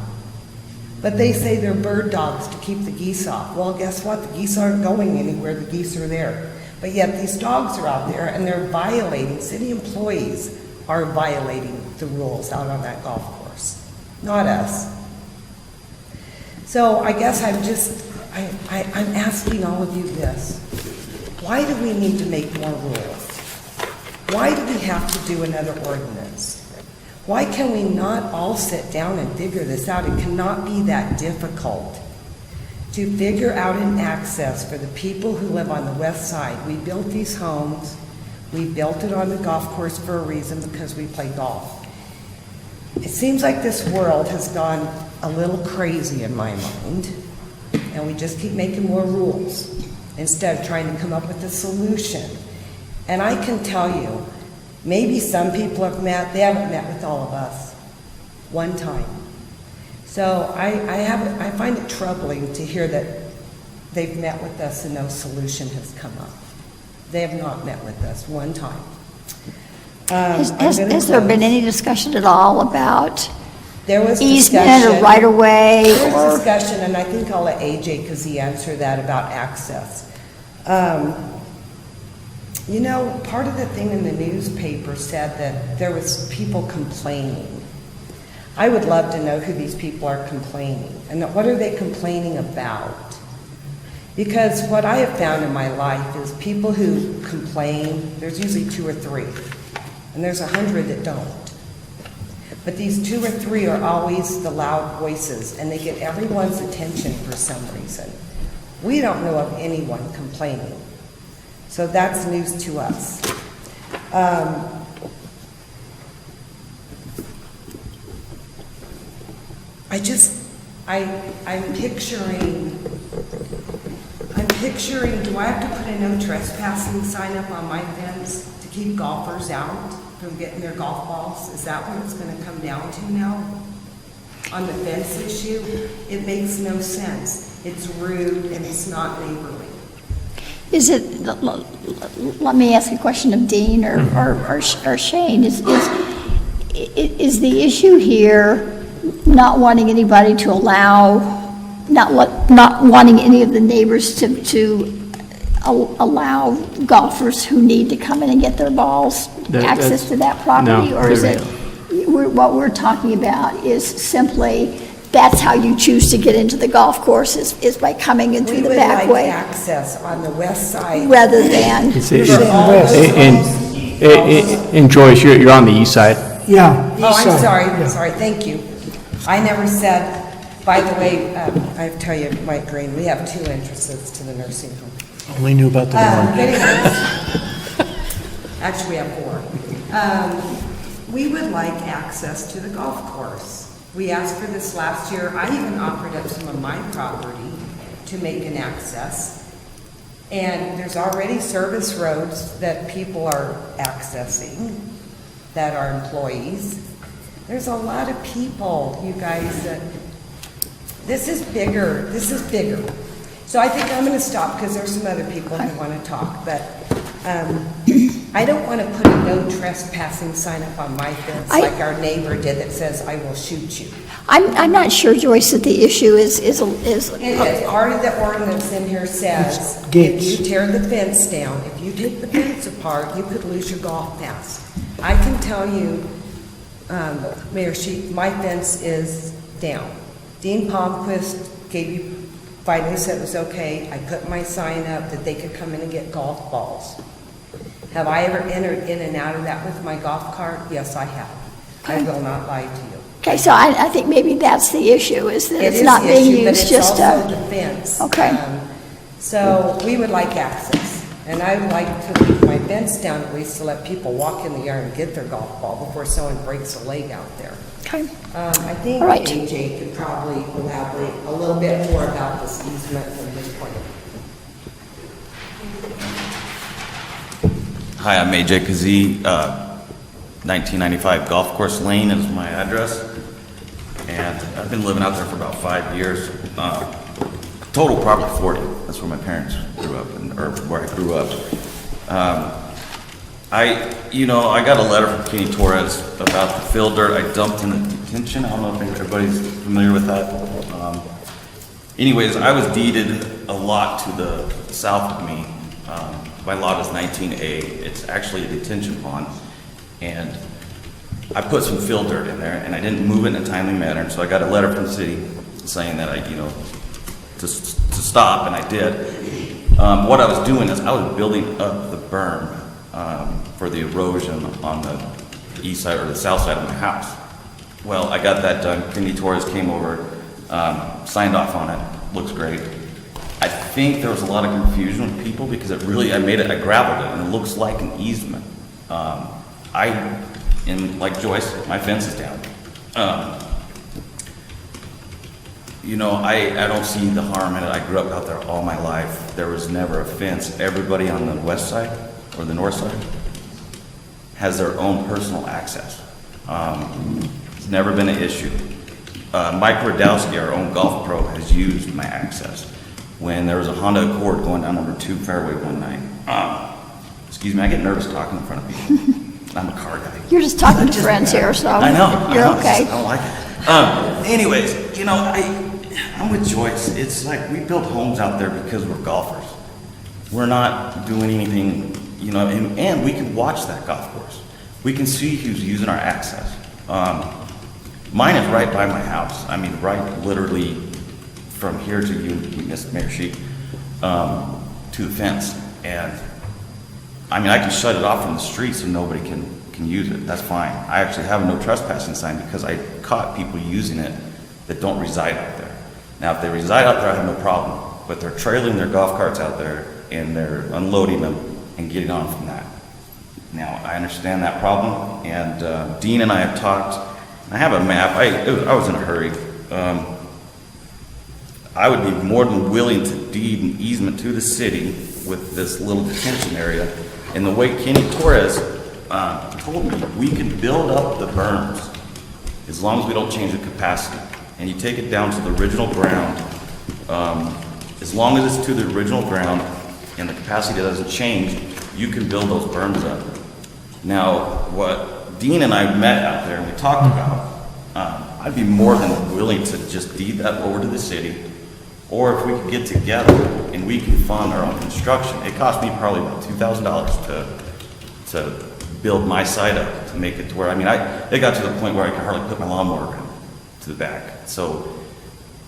But they say they're bird dogs to keep the geese off. Well, guess what? The geese aren't going anywhere. The geese are there. But yet these dogs are out there and they're violating, city employees are violating the rules out on that golf course, not us. So I guess I'm asking all of you this. Why do we need to make more rules? Why do we have to do another ordinance? Why can we not all sit down and figure this out? It cannot be that difficult to figure out an access for the people who live on the west side. We built these homes. We built it on the golf course for a reason, because we play golf. It seems like this world has gone a little crazy in my mind, and we just keep making more rules instead of trying to come up with a solution. And I can tell you, maybe some people have met, they haven't met with all of us one time. So I find it troubling to hear that they've met with us and no solution has come up. They have not met with us one time. Has there been any discussion at all about There was easement discussion. or right-of-way? There or was discussion, and I think I'll let AJ, because he answered that about access. You know, part of the thing in the newspaper said that there was people complaining. I would love to know who these people are complaining, and what are they complaining about? Because what I have found in my life is people who complain, there's usually 2 or 3, and there's 100 that don't. But these 2 or 3 are always the loud voices, and they get everyone's attention for some reason. We don't know of anyone complaining. So that's news to us. I'm picturing, do I have to put a no trespassing sign up on my fence to keep golfers out from getting their golf balls? Is that what it's going to come down to now? On the fence issue? It makes no sense. It's rude and it's not neighborly. Is it, let me ask a question of Dean or Shane. Is the issue here not wanting anybody to allow, not wanting any of the neighbors to allow golfers who need to come in and get their balls access to that property? No, or is it, what we're talking about is simply, that's how you choose to get into the golf course is by coming in through the back We would way? like access on the west side. Rather than, And Joyce, you're on the east side. Yeah. Oh, east I'm side. sorry, thank you. I never said, by the way, I tell you, Mike Green, we have 2 entrances to the nursing home. Only knew about the one. But anyways, actually, we have 4. We would like access to the golf course. We asked for this last year. I even offered up some of my property to make an access. And there's already service roads that people are accessing that are employees. There's a lot of people, you guys, that this is bigger. So I think I'm going to stop because there's some other people who want to talk. But I don't want to put a no trespassing sign up on my fence like our neighbor did that says, I will shoot you. I'm not sure, Joyce, that the issue is It is. Part of the ordinance in here says, if you tear the fence down, if you take the fence apart, you could lose your golf pass. I can tell you, Mayor Sheep, my fence is down. Dean Palmquist finally said it was okay. I put my sign up that they could come in and get golf balls. Have I ever entered in and out of that with my golf cart? Yes, I have. I will not lie to you. Okay, so I think maybe that's the issue, is that It it's is not the being issue, but used it's just also to... the fence. Okay. So we would like access, and I would like to leave my fence down at least to let people walk in the yard and get their golf ball before someone breaks a leg out there. Okay. I think All right. AJ could probably elaborate a little bit more about this easement from his point of view. Hi, I'm AJ Kazee. 1995 Golf Course Lane is my address, and I've been living out there for about 5 years. Total property 40. That's where my parents grew up, or where I grew up. I got a letter from Kenny Torres about the fill dirt I dumped in the detention. I don't know if everybody's familiar with that. Anyways, I was deeded a lot to the south of me. My lot is 19A. It's actually a detention pond. And I put some fill dirt in there, and I didn't move it in a timely manner, so I got a letter from the city saying that to stop, and I did. What I was doing is I was building up the berm for the erosion on the east side or the south side of my house. Well, I got that done. Kenny Torres came over, signed off on it. Looks great. I think there was a lot of confusion with people because I gravelled it, and it looks like an easement. Like Joyce, my fence is down. I don't see the harm in it. I grew up out there all my life. There was never a fence. Everybody on the west side or the north side has their own personal access. It's never been an issue. Mike Radowski, our own golf pro, has used my access when there was a Honda Accord going down number 2 fairway one night. Excuse me, I get nervous talking in front of people. I'm a car guy. You're just talking to friends here, so... I know. You're I know, okay. I don't like it. Anyways, I'm with Joyce. It's like we build homes out there because we're golfers. We're not doing anything, and we can watch that golf course. We can see who's using our access. Mine is right by my house. I mean, right literally from here to you, Mr. Mayor Sheik, to the fence. And I can shut it off from the street so nobody can use it. That's fine. I actually have a no trespassing sign because I caught people using it that don't reside out there. Now, if they reside out there, I have no problem. But they're trailing their golf carts out there and they're unloading them and getting on from that. Now, I understand that problem, and Dean and I have talked. I have a map. I was in a hurry. I would be more than willing to deed an easement to the city with this little detention area. And the way Kenny Torres told me, we can build up the berms as long as we don't change the capacity. And you take it down to the original ground. As long as it's to the original ground and the capacity doesn't change, you can build those berms up. Now, what Dean and I met out there and we talked about, I'd be more than willing to just deed that over to the city. Or if we could get together and we can fund our own construction. It cost me probably about $2,000 to build my side up, to make it to where, it got to the point where I could hardly put my lawnmower around to the back. So,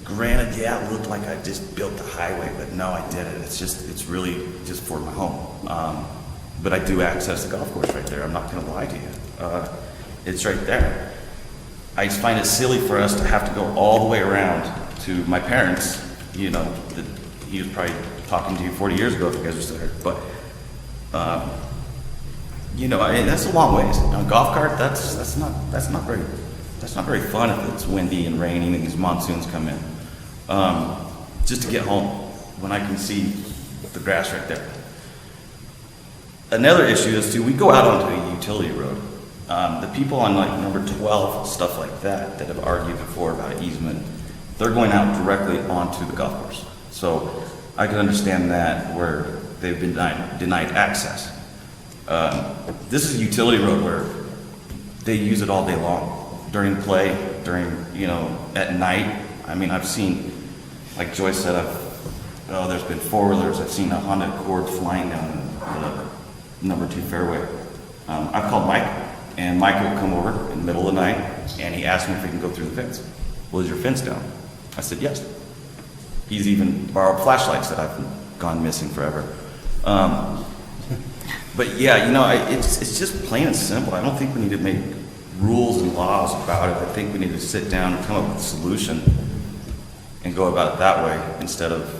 granted, yeah, it looked like I just built the highway, but no, I didn't. It's really just for my home. But I do access the golf course right there. I'm not gonna lie to you. It's right there. I just find it silly for us to have to go all the way around to my parents. He was probably talking to you 40 years ago if you guys were still here. But, that's a long ways. A golf cart, that's not very fun if it's windy and raining and these monsoons come in. Just to get home when I can see the grass right there. Another issue is we go out onto a utility road. The people on number 12, stuff like that have argued before about an easement, they're going out directly onto the golf course. So I can understand that where they've been denied access. This is a utility road where they use it all day long, during play, at night. I've seen, like Joyce said, there's been four-wheelers. I've seen a Honda Accord flying down the number 2 fairway. I've called Mike, and Mike will come over in the middle of the night, and he asked me if we can go through the fence. Well, is your fence down? I said, yes. He's even borrowed flashlights that I've gone missing forever. But yeah, it's just plain and simple. I don't think we need to make rules and laws about it. I think we need to sit down and come up with a solution and go about it that way instead of,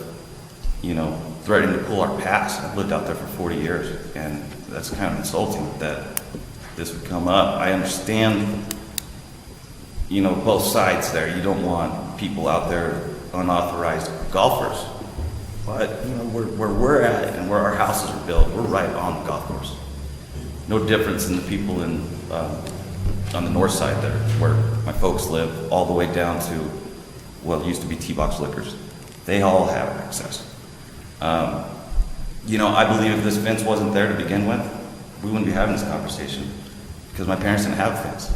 threatening to pull our past. I've lived out there for 40 years, and that's kind of insulting that this would come up. I understand, both sides there. You don't want people out there, unauthorized golfers. But, where we're at and where our houses are built, we're right on the golf course. No difference in the people on the north side there, where my folks live, all the way down to, it used to be T-Box Liquors. They all have access. I believe if this fence wasn't there to begin with, we wouldn't be having this conversation, because my parents didn't have a fence.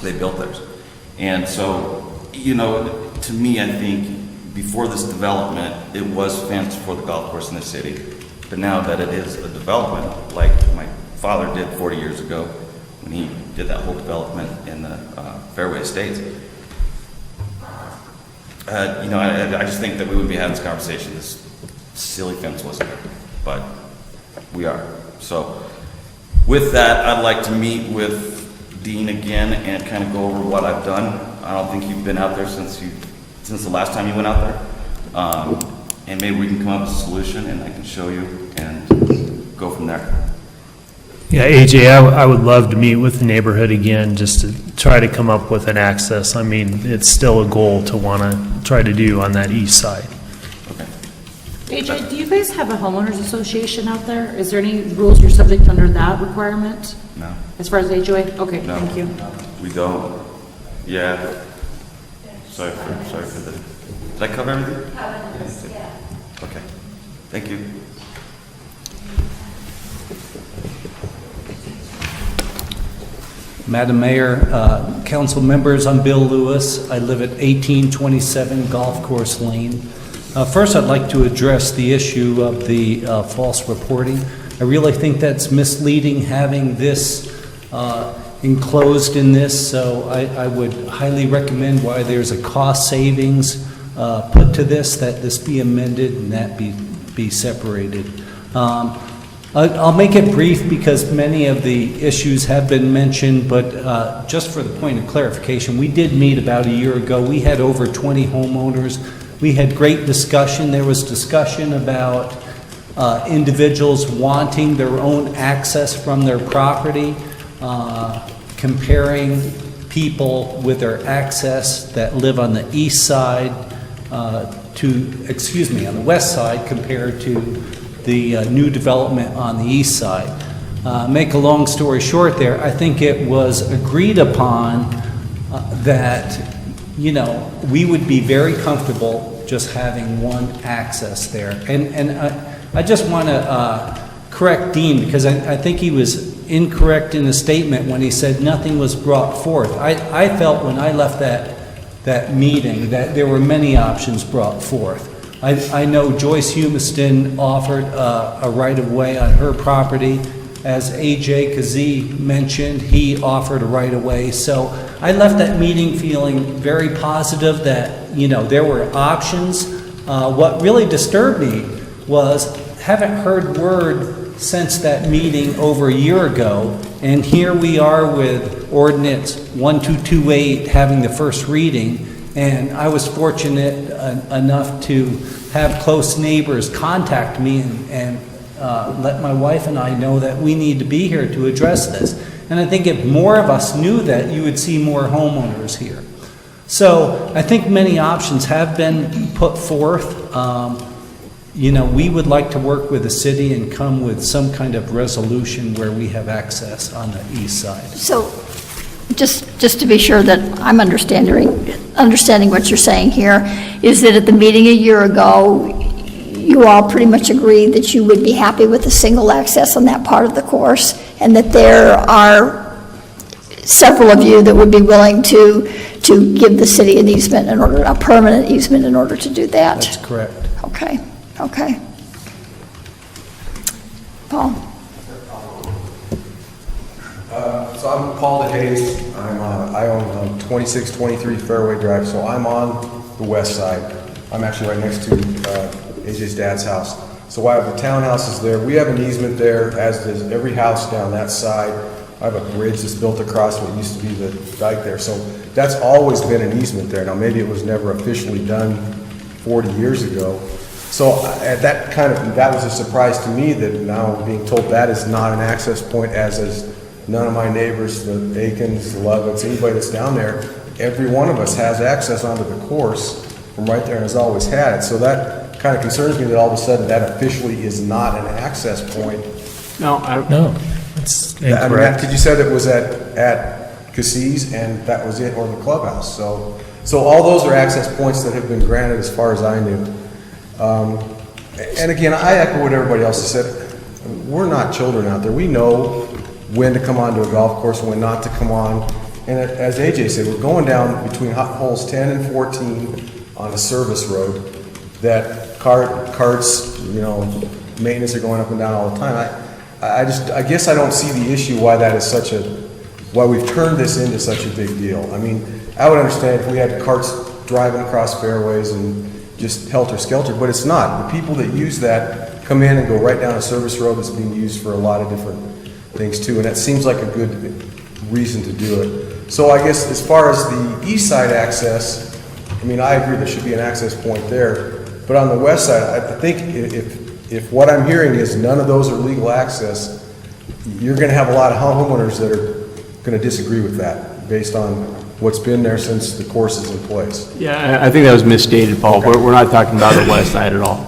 They built theirs. And so, to me, I think before this development, it was fenced for the golf course in the city. But now that it is a development, like my father did 40 years ago, when he did that whole development in the Fairway Estates, I just think that we would be having this conversation. This silly fence wasn't there, but we are. So with that, I'd like to meet with Dean again and kind of go over what I've done. I don't think you've been out there since the last time you went out there. And maybe we can come up with a solution and I can show you and go from there. Yeah, AJ, I would love to meet with the neighborhood again, just to try to come up with an access. I mean, it's still a goal to want to try to do on that east side. Okay. AJ, do you guys have a homeowners association out there? Is there any rules you're subject under that requirement? No. As far as HOA? Okay, No. thank you. We don't. Yeah. Sorry for the, did I cover everything? Okay. Thank you. Madam Mayor, council members, I'm Bill Lewis. I live at 1827 Golf Course Lane. First, I'd like to address the issue of the false reporting. I really think that's misleading having this enclosed in this, so I would highly recommend why there's a cost savings put to this, that this be amended and that be separated. I'll make it brief because many of the issues have been mentioned, but just for the point of clarification, we did meet about a year ago. We had over 20 homeowners. We had great discussion. There was discussion about individuals wanting their own access from their property, comparing people with their access that live on the east side on the west side compared to the new development on the east side. Make a long story short there, I think it was agreed upon that, we would be very comfortable just having one access there. And I just want to correct Dean, because I think he was incorrect in the statement when he said nothing was brought forth. I felt when I left that meeting that there were many options brought forth. I know Joyce Humiston offered a right-of-way on her property. As A.J. Kazee mentioned, he offered a right-of-way. So I left that meeting feeling very positive that, there were options. What really disturbed me was haven't heard word since that meeting over a year ago, and here we are with ordinance 1228 having the first reading. And I was fortunate enough to have close neighbors contact me and let my wife and I know that we need to be here to address this. And I think if more of us knew that, you would see more homeowners here. So I think many options have been put forth. We would like to work with the city and come with some kind of resolution where we have access on the east side. So, just to be sure that I'm understanding what you're saying here, is that at the meeting a year ago, you all pretty much agreed that you would be happy with a single access on that part of the course, and that there are several of you that would be willing to give the city an easement a permanent easement in order to do that. That's correct. Okay. Paul? So I'm Paul DeHaze. I own 2623 Fairway Drive, so I'm on the west side. I'm actually right next to AJ's dad's house. So I have the townhouses there. We have an easement there, as does every house down that side. I have a bridge that's built across what used to be the dike there. So that's always been an easement there. Now, maybe it was never officially done 40 years ago. So at that was a surprise to me that now I'm being told that is not an access point, as is none of my neighbors, the Aikens, the Lovitz, anybody that's down there. Every one of us has access onto the course from right there and has always had it. So that kind of concerns me that all of a sudden that officially is not an access point. No, it's I mean, incorrect. because you said it was at Cassis and that was it, or the clubhouse. So all those are access points that have been granted as far as I knew. And again, I echo what everybody else has said. We're not children out there. We know when to come onto a golf course and when not to come on. And as AJ said, we're going down between holes 10 and 14 on a service road that carts, maintenance are going up and down all the time. I guess I don't see the issue why that is why we've turned this into such a big deal. I mean, I would understand if we had carts driving across fairways and just helter-skelter, but it's not. The people that use that come in and go right down a service road that's being used for a lot of different things too, and that seems like a good reason to do it. So I guess as far as the east side access, I mean, I agree there should be an access point there, but on the west side, I think if what I'm hearing is none of those are legal access, you're going to have a lot of homeowners that are going to disagree with that based on what's been there since the course is in place. Yeah, I think that was misstated, Paul. Okay. We're not talking about the west side at all.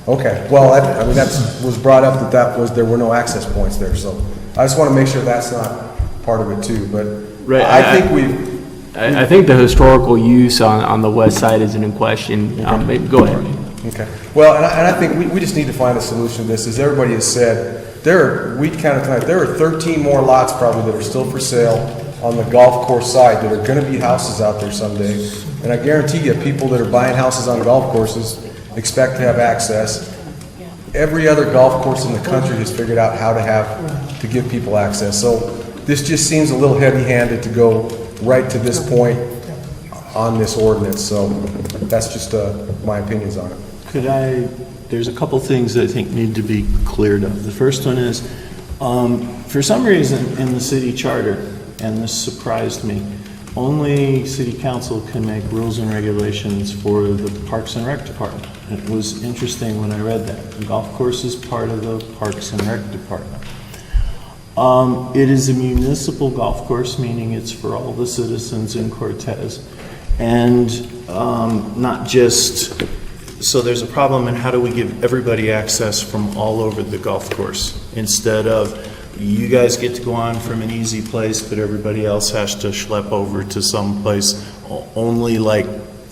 Okay, well, I mean, that was brought up there were no access points there, so I just want to make sure that's not part of it too, but Right, I think I think the historical use on the west side isn't in question. Go ahead. Okay. Well, and I think we just need to find a solution to this. As everybody has said, we counted tonight, there are 13 more lots probably that are still for sale on the golf course side that are going to be houses out there someday. And I guarantee you, people that are buying houses on golf courses expect to have access. Every other golf course in the country has figured out how to give people access. So this just seems a little heavy-handed to go right to this point on this ordinance. So that's just my opinions on it. There's a couple things I think need to be cleared up. The first one is, for some reason in the city charter, and this surprised me, only city council can make rules and regulations for the Parks and Rec Department. It was interesting when I read that. The golf course is part of the Parks and Rec Department. It is a municipal golf course, meaning it's for all the citizens in Cortez. And not just, so there's a problem in how do we give everybody access from all over the golf course instead of you guys get to go on from an easy place, but everybody else has to schlep over to some place only like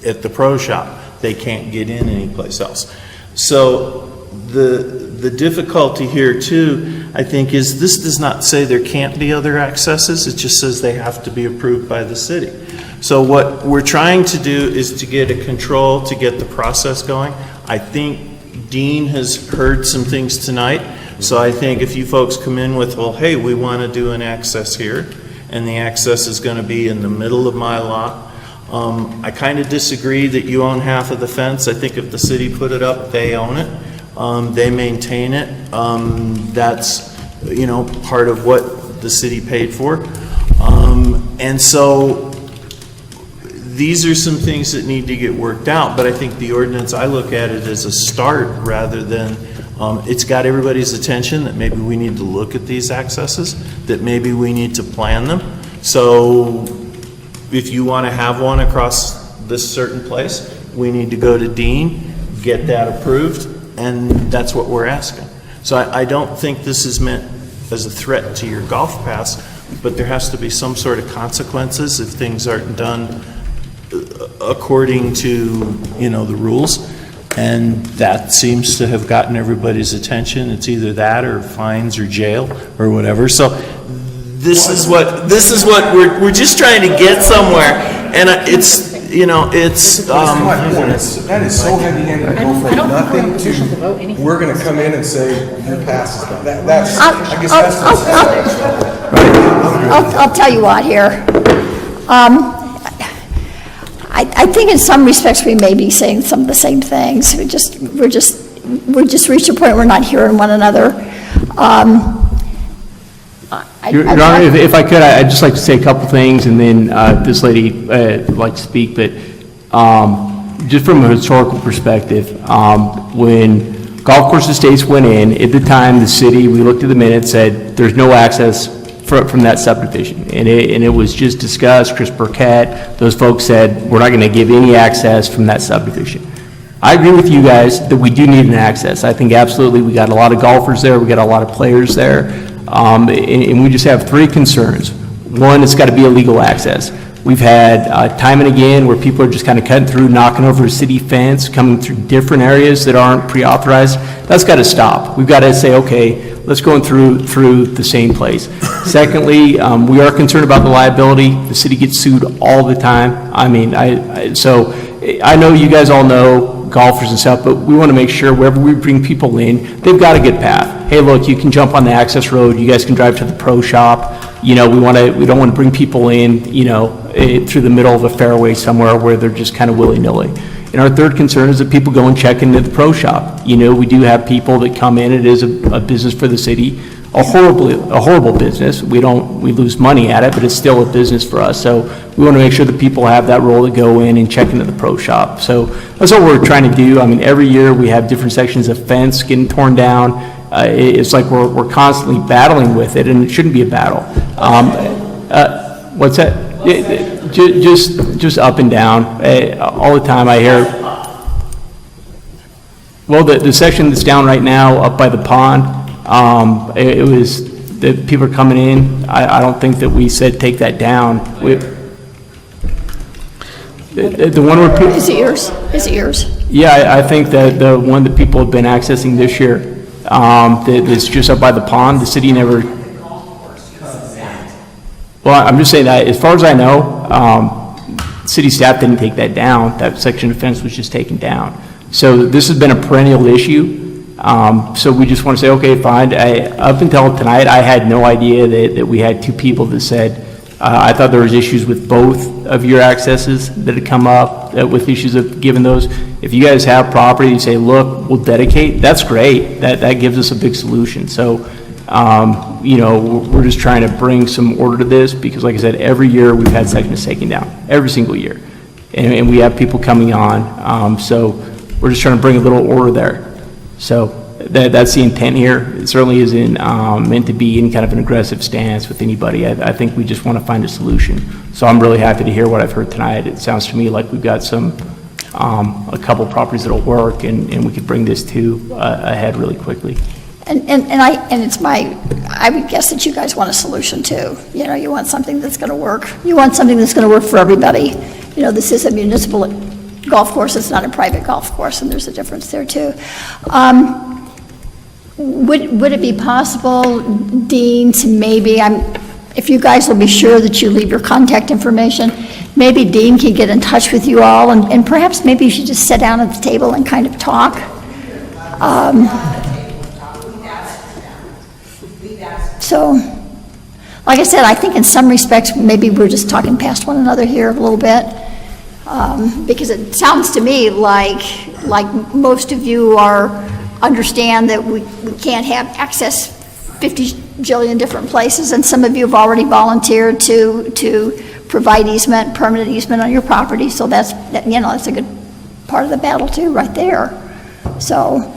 at the pro shop. They can't get in anyplace else. So the difficulty here too, I think, is this does not say there can't be other accesses. It just says they have to be approved by the city. So what we're trying to do is to get a control, to get the process going. I think Dean has heard some things tonight. So I think if you folks come in with, well, hey, we want to do an access here, and the access is going to be in the middle of my lot. I kind of disagree that you own half of the fence. I think if the city put it up, they own it. They maintain it. That's, part of what the city paid for. And so these are some things that need to get worked out, but I think the ordinance, I look at it as a start rather than, it's got everybody's attention that maybe we need to look at these accesses, that maybe we need to plan them. So if you want to have one across this certain place, we need to go to Dean, get that approved, and that's what we're asking. So I don't think this is meant as a threat to your golf pass, but there has to be some sort of consequences if things aren't done according to, the rules. And that seems to have gotten everybody's attention. It's either that or fines or jail or whatever. So this is what we're just trying to get somewhere. And it's that is so heavy-handed to go from nothing to, we're going to come in and say, your pass is done. That's, I guess that's I'll tell you what here. I think in some respects we may be saying some of the same things. We're just we just reached a point we're not hearing one another. Your Honor, if I could, I'd just like to say a couple things, and then this lady would like to speak, but just from a historical perspective, when golf course estates went in, at the time, the city, we looked at the minutes, said there's no access from that subdivision, and it was just discussed. Chris Burkett, those folks said, we're not going to give any access from that subdivision. I agree with you guys that we do need an access. I think absolutely we got a lot of golfers there, we got a lot of players there, and we just have three concerns. One, it's got to be a legal access. We've had time and again where people are just kind of cutting through, knocking over a city fence, coming through different areas that aren't pre-authorized. That's got to stop. We've got to say, okay, let's go through the same place. Secondly, we are concerned about the liability. The city gets sued all the time. I mean, so I know you guys all know golfers and stuff, but we want to make sure wherever we bring people in, they've got a good path. Hey, look, you can jump on the access road. You guys can drive to the pro shop. You know, we don't want to bring people in, you know, through the middle of a fairway somewhere where they're just kind of willy-nilly. And our third concern is that people go and check into the pro shop. You know, we do have people that come in. It is a business for the city, a horrible business. We lose money at it, but it's still a business for us. So we want to make sure that people have that role to go in and check into the pro shop. So that's what we're trying to do. I mean, every year we have different sections of fence getting torn down. It's like we're constantly battling with it, and it shouldn't be a battle. What's that? Just up and down. All the time I hear, well, the section that's down right now up by the pond, it was, the people are coming in. I don't think that we said take that down. The one where people... Is it yours? Yeah, I think that the one that people have been accessing this year, that's just up by the pond, the city never... Well, I'm just saying that, as far as I know, city staff didn't take that down. That section of fence was just taken down. So this has been a perennial issue. So we just want to say, okay, fine. Up until tonight, I had no idea that we had two people that said, I thought there was issues with both of your accesses that had come up, with issues of giving those. If you guys have property, you say, look, we'll dedicate, that's great. That gives us a big solution. So, you know, we're just trying to bring some order to this because, like I said, every year we've had sections taken down, every single year. And we have people coming on. So we're just trying to bring a little order there. So that's the intent here. It certainly isn't meant to be any kind of an aggressive stance with anybody. I think we just want to find a solution. So I'm really happy to hear what I've heard tonight. It sounds to me like we've got a couple properties that'll work, and we could bring this to ahead really quickly. And I would guess that you guys want a solution too. You know, you want something that's going to work. You want something that's going to work for everybody. You know, this is a municipal golf course, it's not a private golf course, and there's a difference there too. Would it be possible, Dean, to maybe, if you guys will be sure that you leave your contact information, maybe Dean can get in touch with you all, and perhaps maybe you should just sit down at the table and kind of talk. So, like I said, I think in some respects, maybe we're just talking past one another here a little bit, because it sounds to me like most of you understand that we can't have access 50 jillion different places, and some of you have already volunteered to provide easement, permanent easement on your property, so that's a good part of the battle too, right there. So,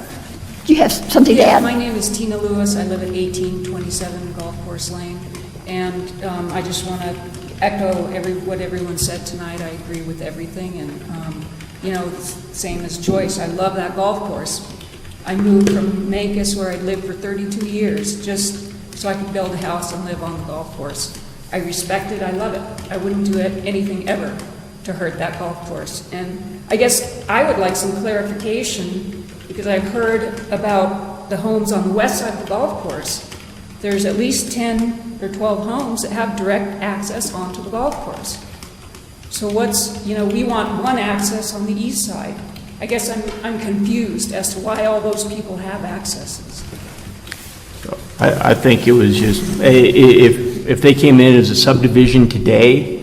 do you have something to add? My name is Tina Lewis. I live at 1827 Golf Course Lane, and I just want to echo what everyone said tonight. I agree with everything, and you know, same as Joyce. I love that golf course. I moved from Mancos, where I lived for 32 years, just so I could build a house and live on the golf course. I respect it. I love it. I wouldn't do anything ever to hurt that golf course. And I guess I would like some clarification, because I've heard about the homes on the west side of the golf course. There's at least 10 or 12 homes that have direct access onto the golf course. So we want one access on the east side. I guess I'm confused as to why all those people have accesses. I think it was just, if they came in as a subdivision today,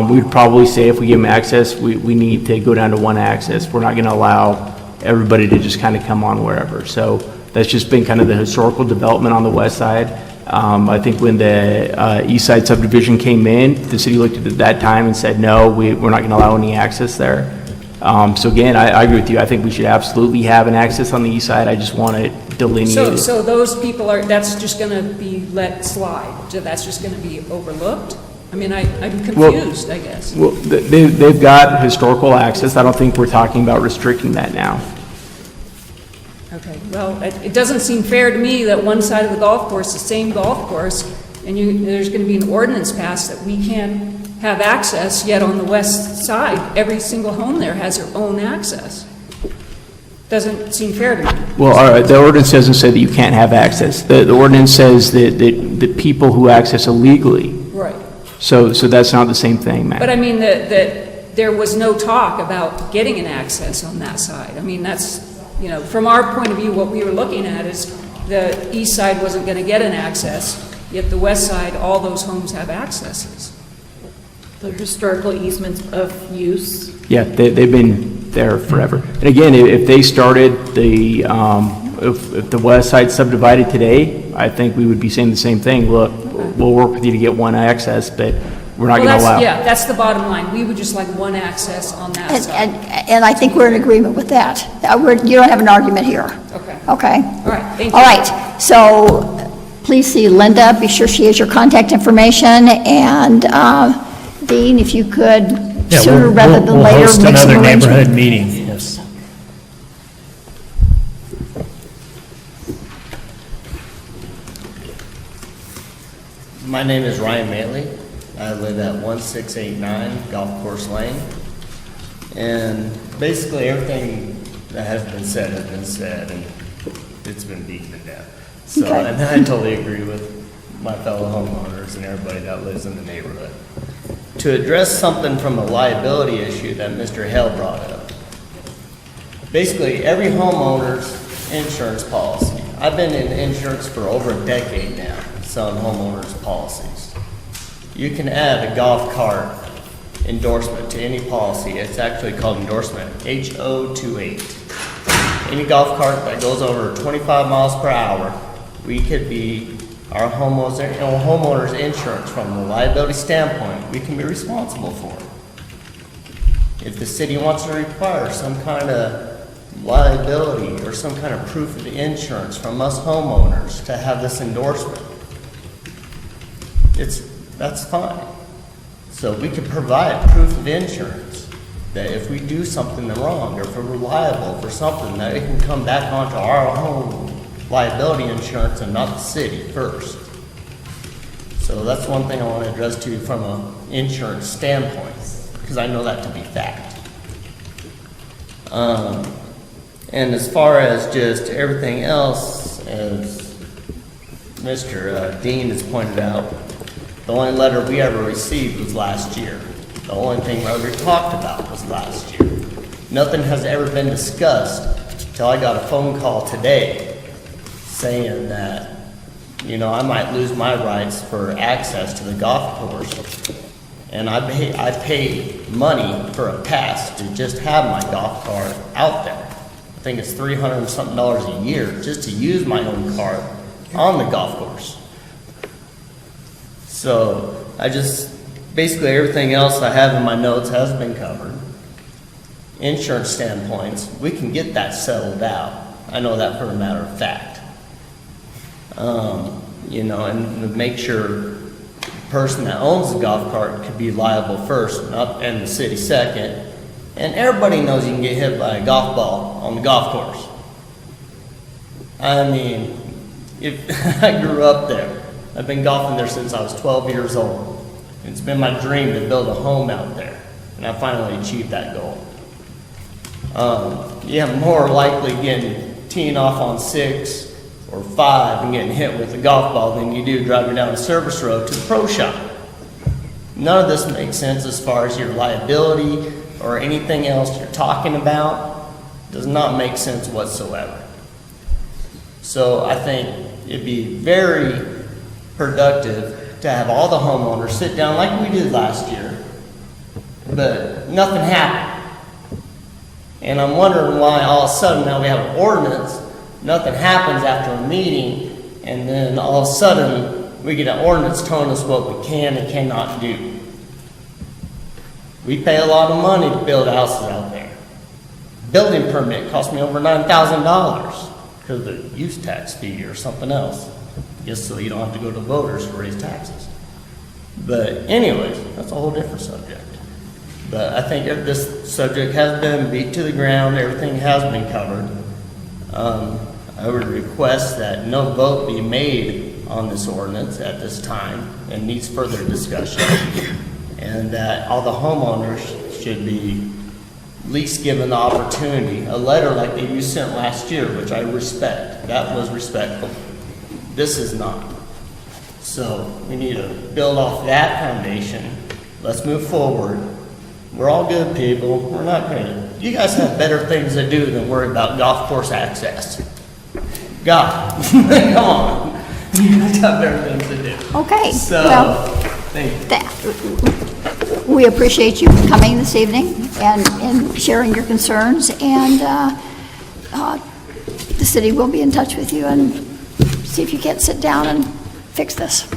we would probably say if we give them access, we need to go down to one access. We're not going to allow everybody to just kind of come on wherever. So that's just been kind of the historical development on the west side. I think when the east side subdivision came in, the city looked at it at that time and said, no, we're not going to allow any access there. So again, I agree with you. I think we should absolutely have an access on the east side. I just want it delineated. So those people that's just going to be let slide? So that's just going to be overlooked? I mean, I'm confused, I guess. Well, they've got historical access. I don't think we're talking about restricting that now. Okay, well, it doesn't seem fair to me that one side of the golf course, the same golf course, and there's going to be an ordinance passed that we can't have access, yet on the west side, every single home there has their own access. Doesn't seem fair to me. Well, all right, the ordinance doesn't say that you can't have access. The ordinance says that the people who access illegally. Right. So that's not the same thing, Matt. But I mean, that there was no talk about getting an access on that side. I mean, that's, from our point of view, what we were looking at is the east side wasn't going to get an access, yet the west side, all those homes have accesses. The historical easements of use. Yeah, they've been there forever. And again, if they started if the west side subdivided today, I think we would be saying the same thing. Look, we'll work with you to get one access, but we're not going to allow. Yeah, that's the bottom line. We would just like one access on that side. And I think we're in agreement with that. You don't have an argument here. Okay. Okay? All right, thank you. All right, so please see Linda, be sure she has your contact information, and Dean, if you could, sooner rather than later, We'll host make some another arrangements. neighborhood meeting, yes. My name is Ryan Maley. I live at 1689 Golf Course Lane. And basically everything that has been said, and it's been beaten to death. So, Okay. and I totally agree with my fellow homeowners and everybody that lives in the neighborhood. To address something from a liability issue that Mr. Hale brought up, basically every homeowner's insurance policy, I've been in insurance for over a decade now, selling homeowners policies. You can add a golf cart endorsement to any policy. It's actually called endorsement, HO28. Any golf cart that goes over 25 miles per hour, we could be our homeowner's insurance from the liability standpoint, we can be responsible for it. If the city wants to require some kind of liability or some kind of proof of insurance from us homeowners to have this endorsement, that's fine. So we could provide proof of insurance that if we do something wrong or if we're liable for something, that it can come back onto our home liability insurance and not the city first. So that's one thing I want to address to you from an insurance standpoint, because I know that to be fact. And as far as just everything else, as Mr. Dean has pointed out, the only letter we ever received was last year. The only thing we ever talked about was last year. Nothing has ever been discussed until I got a phone call today saying that, I might lose my rights for access to the golf course. And I pay money for a pass to just have my golf cart out there. I think it's $300 and something a year just to use my own cart on the golf course. So basically everything else I have in my notes has been covered. Insurance standpoints, we can get that settled out. I know that for a matter of fact. And to make sure the person that owns the golf cart could be liable first and the city second. And everybody knows you can get hit by a golf ball on the golf course. I mean, if I grew up there. I've been golfing there since I was 12 years old. It's been my dream to build a home out there, and I finally achieved that goal. More likely teeing off on 6 or 5 and getting hit with a golf ball than you do driving down a service road to the pro shop. None of this makes sense as far as your liability or anything else you're talking about. Does not make sense whatsoever. So I think it'd be very productive to have all the homeowners sit down like we did last year, but nothing happened. And I'm wondering why all of a sudden now we have an ordinance, nothing happens after a meeting, and then all of a sudden we get an ordinance telling us what we can and cannot do. We pay a lot of money to build houses out there. Building permit cost me over $9,000 because of the use tax fee or something else, just so you don't have to go to voters to raise taxes. But anyways, that's a whole different subject. But I think this subject has been beat to the ground, everything has been covered. I would request that no vote be made on this ordinance at this time and needs further discussion. And that all the homeowners should be at least given the opportunity, a letter like you sent last year, which I respect. That was respectful. This is not. So we need to build off that foundation. Let's move forward. We're all good people. We're not crazy. You guys have better things to do than worry about golf course access. God, come on. You guys have better things to do. Okay, So, well, thank you. we appreciate you coming this evening and sharing your concerns, and the city will be in touch with you and see if you can't sit down and fix this.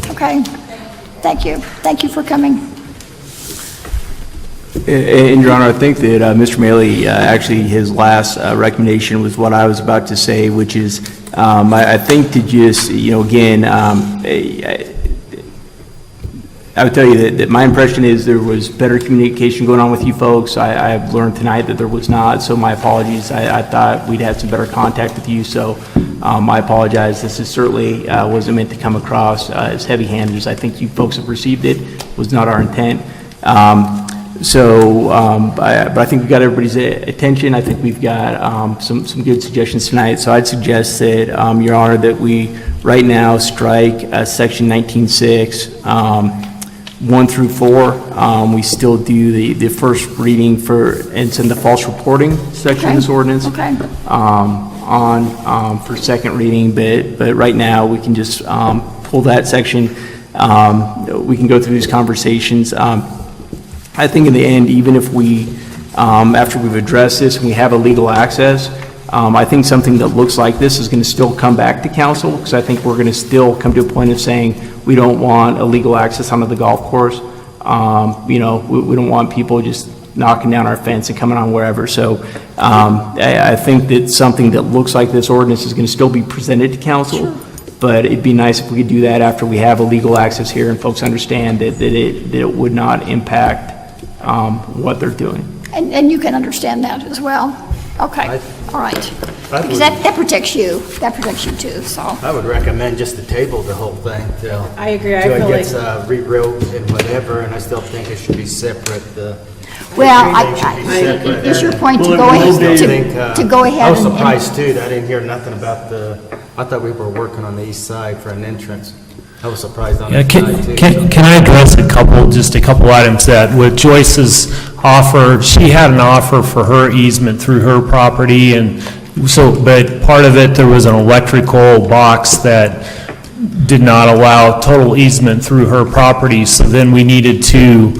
Okay, thank you. Thank you for coming. And Your Honor, I think that Mr. Maley, actually his last recommendation was what I was about to say, which is I think to just, again, I would tell you that my impression is there was better communication going on with you folks. I've learned tonight that there was not, so my apologies. I thought we'd had some better contact with you, so I apologize. This is certainly wasn't meant to come across as heavy-handed as I think you folks have received it. Was not our intent. But I think we got everybody's attention. I think we've got some good suggestions tonight. So I'd suggest that, Your Honor, that we right now strike section 19.6, 1 through 4. We still do the first reading and send the false reporting section of this ordinance on for second reading. But right now we can just pull that section. We can go through these conversations. I think in the end, even if we, after we've addressed this and we have a legal access, I think something that looks like this is going to still come back to council, because I think we're going to still come to a point of saying we don't want illegal access onto the golf course. We don't want people just knocking down our fence and coming on wherever. So I think that something that looks like this ordinance is going to still be presented to council. Sure. But it'd be nice if we could do that after we have a legal access here and folks understand that it would not impact what they're doing. And you can understand that as well. Okay, all right. Because that protects you. That protects you too, so. I would recommend just to table the whole thing till. I agree. I till feel it gets like- rewrote and whatever, and I still think it should be separate. Well, is your point to go ahead, to go ahead I was and- surprised too, that I didn't hear nothing about I thought we were working on the east side for an entrance. I was surprised on that side too. Can I address just a couple items that with Joyce's offer, she had an offer for her easement through her property, and so, but part of it, there was an electrical box that did not allow total easement through her property, so then we needed to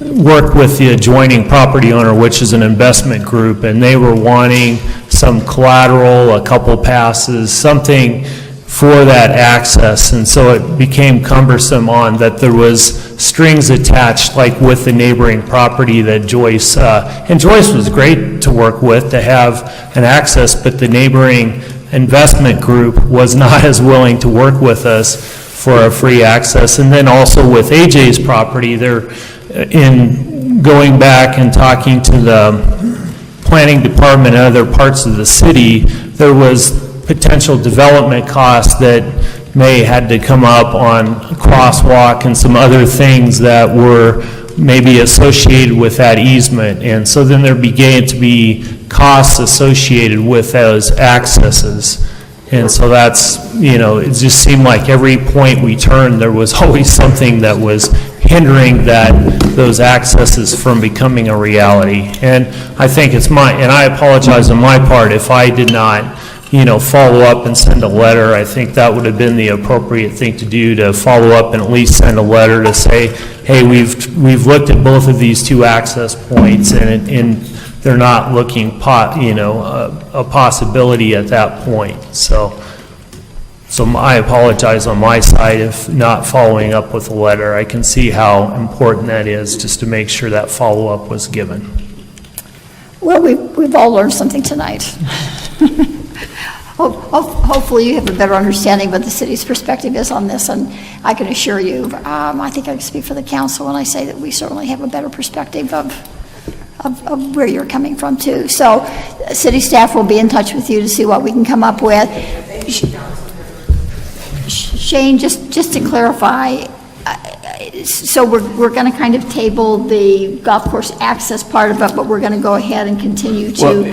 work with the adjoining property owner, which is an investment group, and they were wanting some collateral, a couple passes, something for that access, and so it became cumbersome on that there was strings attached, like with the neighboring property that Joyce, and Joyce was great to work with to have an access, but the neighboring investment group was not as willing to work with us for a free access. And then also with AJ's property, they're in going back and talking to the planning department and other parts of the city, there was potential development costs that may had to come up on crosswalk and some other things that were maybe associated with that easement. And so then there began to be costs associated with those accesses. And so that's, it just seemed like every point we turned, there was always something that was hindering those accesses from becoming a reality. And I think and I apologize on my part if I did not, follow up and send a letter. I think that would have been the appropriate thing to do, to follow up and at least send a letter to say, hey, we've looked at both of these two access points, and they're not looking a possibility at that point. So I apologize on my side if not following up with a letter. I can see how important that is, just to make sure that follow-up was given. Well, we've all learned something tonight. Hopefully you have a better understanding of what the city's perspective is on this, and I can assure you, I think I can speak for the council when I say that we certainly have a better perspective of where you're coming from too. So city staff will be in touch with you to see what we can come up with. Shane, just to clarify, so we're going to kind of table the golf course access part of it, but we're going to go ahead and continue to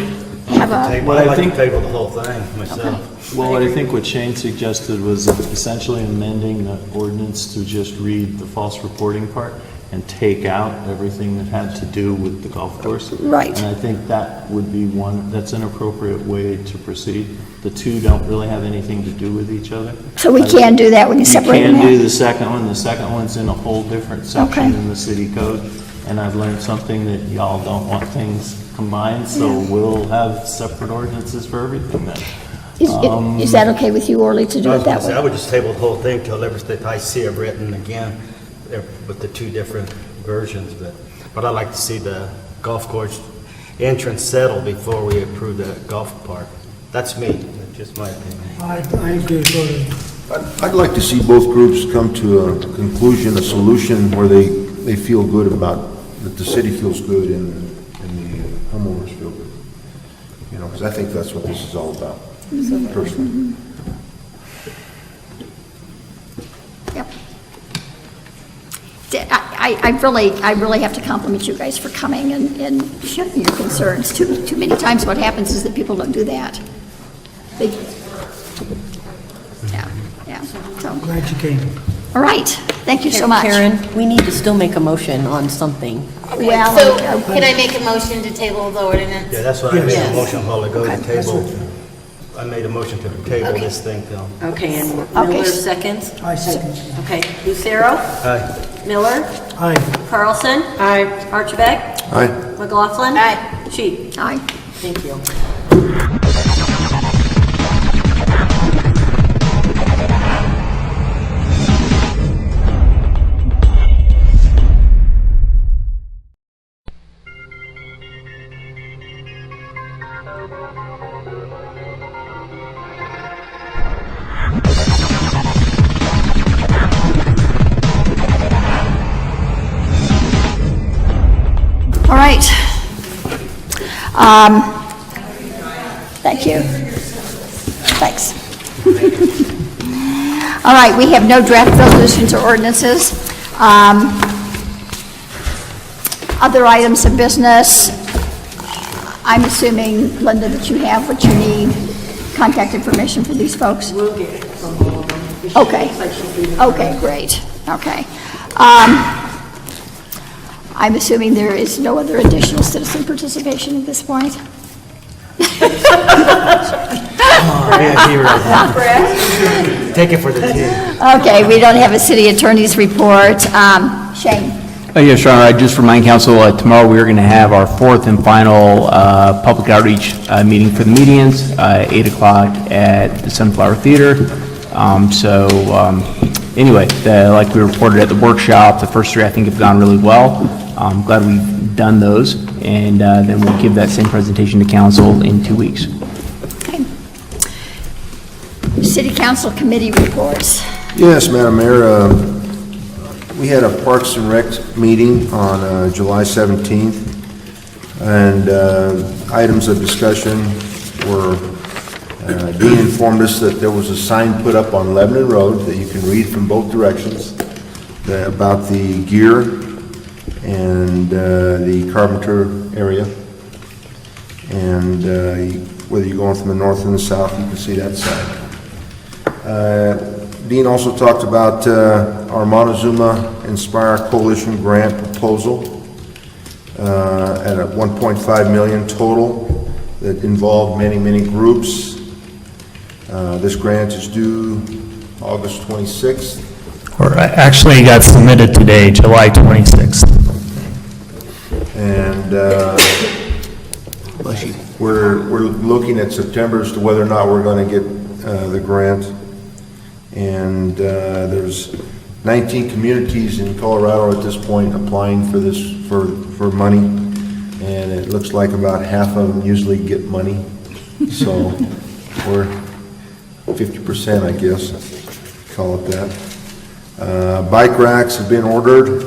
have a... I'd like to table the whole thing myself. Well, I think what Shane suggested was essentially amending the ordinance to just read the false reporting part and take out everything that had to do with the golf course. Right. And I think that would be that's an appropriate way to proceed. The two don't really have anything to do with each other. So we can do that, we can separate them You can out? do the second one. The second one's in a whole different section in the city code. And I've learned something that y'all don't want things combined, so we'll have separate ordinances for everything then. Is that okay with you, Orly, to do it that way? I would just table the whole thing till everything I see it written again with the two different versions, but I'd like to see the golf course entrance settled before we approve the golf part. That's me, that's just my opinion. I agree with Orly. I'd like to see both groups come to a conclusion, a solution where they feel good about, that the city feels good and the homeowners feel good. You know, because I think that's what this is all about, personally. Yep. I really have to compliment you guys for coming and sharing your concerns. Too many times what happens is that people don't do that. Yeah, so. Glad you came. All right, thank you so much. Karen, we need to still make a motion on something. Well, So, can I make a motion to table the ordinance? Yeah, that's what I made a Yes. motion a while ago to table. I made a motion to table this thing till. Okay, and Miller seconds? I second. Okay, Lucero? Aye. Miller? Aye. Carlson? Aye. Archibald? Aye. McLaughlin? Aye. Sheep? Aye. Thank you. All right. Thank you. Thanks. All right, we have no draft resolutions or ordinances. Other items of business. I'm assuming, Linda, that you have what you need, contact information for these folks? We'll get it from all of them. Okay. Okay, great. Okay. I'm assuming there is no other additional citizen participation at this point? Take it for the team. Okay, we don't have a city attorney's report. Shane? Yes, Your Honor, I just remind council, tomorrow we are going to have our fourth and final public outreach meeting for the medians, 8 o'clock at the Sunflower Theater. Anyway, like we reported at the workshop, the first three I think have gone really well. I'm glad we've done those, and then we'll give that same presentation to council in 2 weeks. Okay. City council committee reports. Yes, Madam Mayor, we had a Parks and Rec meeting on July 17th, and items of discussion were, Dean informed us that there was a sign put up on Lebanon Road that you can read from both directions about the gear and the Carpenter area. And whether you're going from the north and the south, you can see that sign. Dean also talked about our Montezuma Inspire Coalition grant proposal at a $1.5 million total that involved many, many groups. This grant is due August 26th. Or actually, it got submitted today, July 26th. And we're looking at September as to whether or not we're going to get the grant. And there's 19 communities in Colorado at this point applying for this, for money. And it looks like about half of them usually get money. So we're 50%, I guess, call it that. Bike racks have been ordered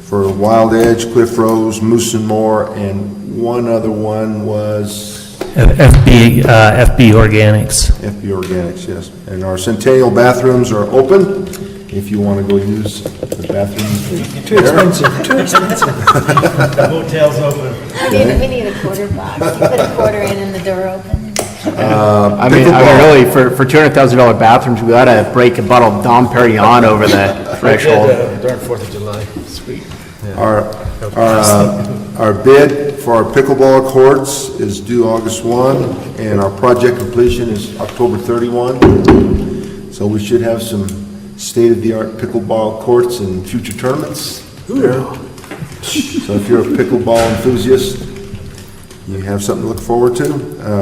for Wild Edge, Cliff Rose, Moose and More, and one other one was FB Organics. FB Organics, yes. And our Centennial bathrooms are open if you want to go use the bathrooms. Too expensive, too expensive. The hotel's open. We need a quarter box. You put a quarter in and the door opens. I mean, really, for $200,000 bathrooms, we ought to break a bottle of Dom Perignon over the threshold. During 4th of July. Sweet. Our bid for our pickleball courts is due August 1, and our project completion is October 31. So we should have some state-of-the-art pickleball courts in future tournaments there. So if you're a pickleball enthusiast, you have something to look forward to.